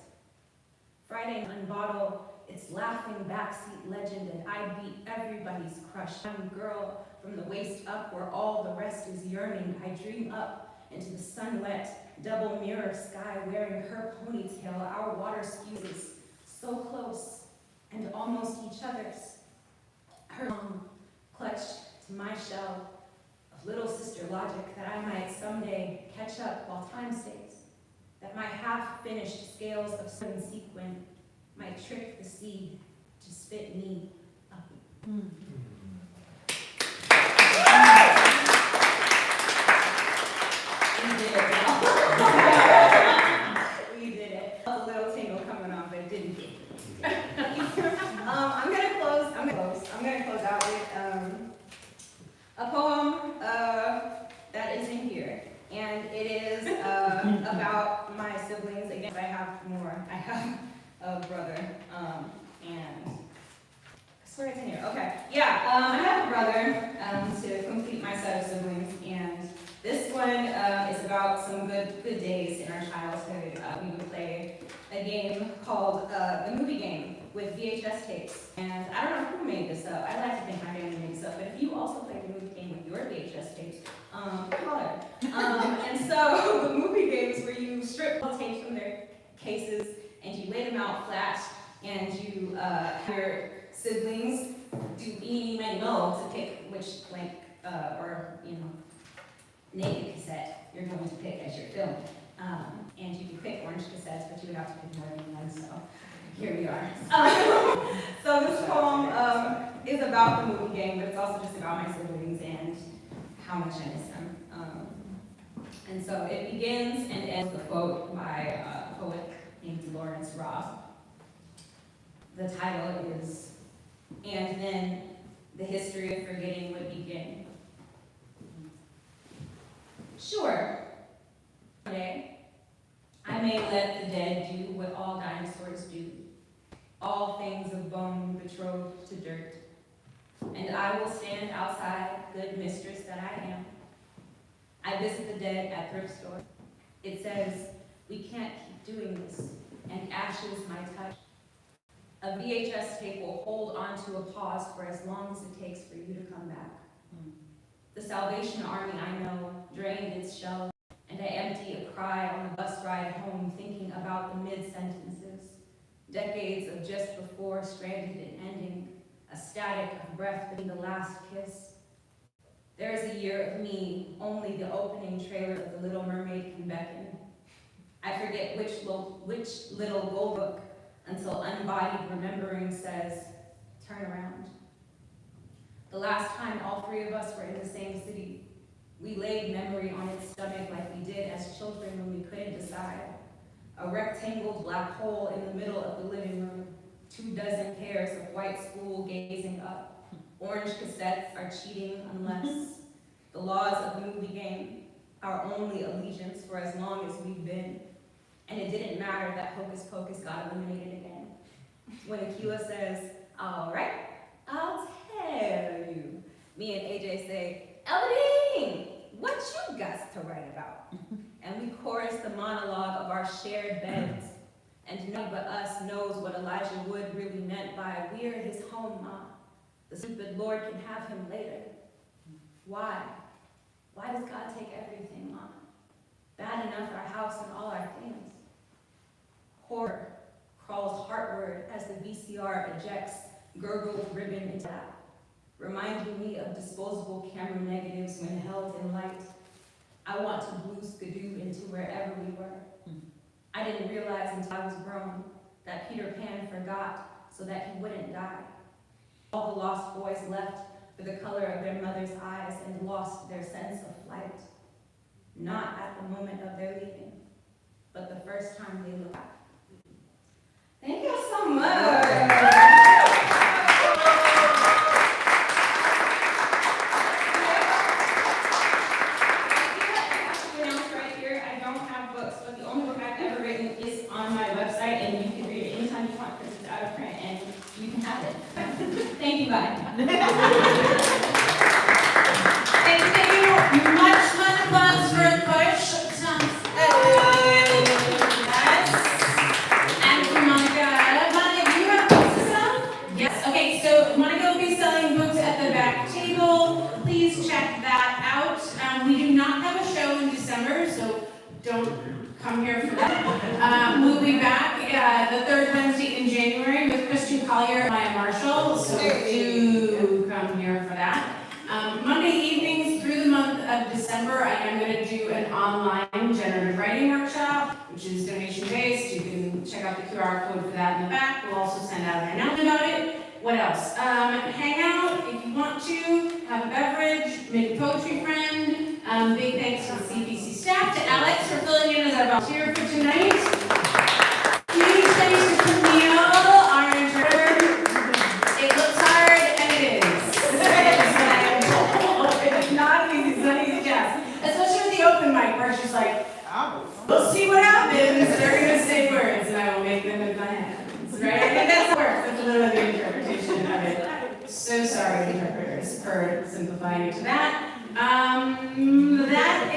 Friday unbottle its laughing backseat legend, and I'd be everybody's crush. I'm a girl from the waist up where all the rest is yearning. I dream up into the sun-wet, double mirror sky wearing her ponytail. Our water skews so close and almost each other's. Her tongue clutched to my shell of little sister logic that I might someday catch up while time stays. That my half-finished scales of certain sequin might trick the seed to spit me up. We did it. We did it. A little tingle coming on, but it didn't get it. I'm gonna close out with a poem that is in here. And it is about my siblings. Again, I have more. I have a brother, and I swear it's in here. Okay, yeah, I have a brother to complete my set of siblings, and this one is about some good days in our childhood. We would play a game called the movie game with VHS tapes. And I don't know who made this up. I like to think my family made this up, but if you also played the movie game with your VHS tapes, holler. And so the movie games where you strip the tapes from their cases and you lay them out flat and you have your siblings do eeny, meeny, mo to pick which blank or naked cassette you're going to pick as your film. And you can pick orange cassettes, but you would have to pick more than one, so here we are. So this poem is about the movie game, but it's also just about my siblings and how much I miss them. And so it begins and ends with a quote by a poet named Lawrence Robb. The title is, "And Then the History of Forgetting Would Begin." Sure, one day I may let the dead do what all dinosaurs do, all things of bone betrothed to dirt. And I will stand outside, good mistress that I am. I visit the dead at thrift store. It says, "We can't keep doing this," and ashes my touch. A VHS tape will hold on to a pause for as long as it takes for you to come back. The Salvation Army I know drained its shelves, and I empty a cry on the bus ride home thinking about the mid-sentences. Decades of just before, stranded and ending, a static of breath between the last kiss. There is a year of me, only the opening trailer of The Little Mermaid can beckon. I forget which little gold book until unbodied remembering says, "Turn around." The last time all three of us were in the same city, we laid memory on its stomach like we did as children when we couldn't decide. A rectangled black hole in the middle of the living room, 24 pairs of white spool gazing up. Orange cassettes are cheating unless the laws of the movie game, our only allegiance for as long as we've been. And it didn't matter that Hocus Pocus got eliminated again. When Akila says, "All right, I'll tell you," me and AJ say, "Eldine, what you got to write about?" and we chorus the monologue of our shared beds. And none but us knows what Elijah Wood really meant by, "We're his home, Ma. The stupid Lord can have him later." Why? Why does God take everything, Ma? Bad enough our house and all our things. Horror crawls heartward as the VCR ejects gurgled ribbon into that, reminding me of disposable camera negatives when held in light. I want to blue skidoo into wherever we were. I didn't realize until I was grown that Peter Pan forgot so that he wouldn't die. All the lost boys left for the color of their mother's eyes and lost their sense of flight. Not at the moment of their leaving, but the first time they looked back. Thank you so much. Thank you, bye. Thank you. Much applause for Kush Thompson. Yes. And for Monica. Monica, do you have books to sell? Yes. Okay, so Monica will be selling books at the back table. Please check that out. We do not have a show in December, so don't come here for that. We'll be back the third Wednesday in January with Christian Collier and Maya Marshall, so do come here for that. Monday evenings through the month of December, I am going to do an online generative writing workshop, which is donation-based. You can check out the QR code for that in the back. We'll also send out an announcement about it. What else? Hang out if you want to, have a beverage, make a poetry friend. Big thanks to the CPC staff, to Alex for filling in as our volunteer for tonight. Huge thanks to Camille, our intern. It looks hard, and it is. It's not easy, it's not an easy job. Especially with the open mic, where it's just like, we'll see what happens. They're going to say words, and I will make them with my hands, right? I think that's work. That's a little bit of the interpretation of it. So sorry, interpreters, for simplifying it to that. That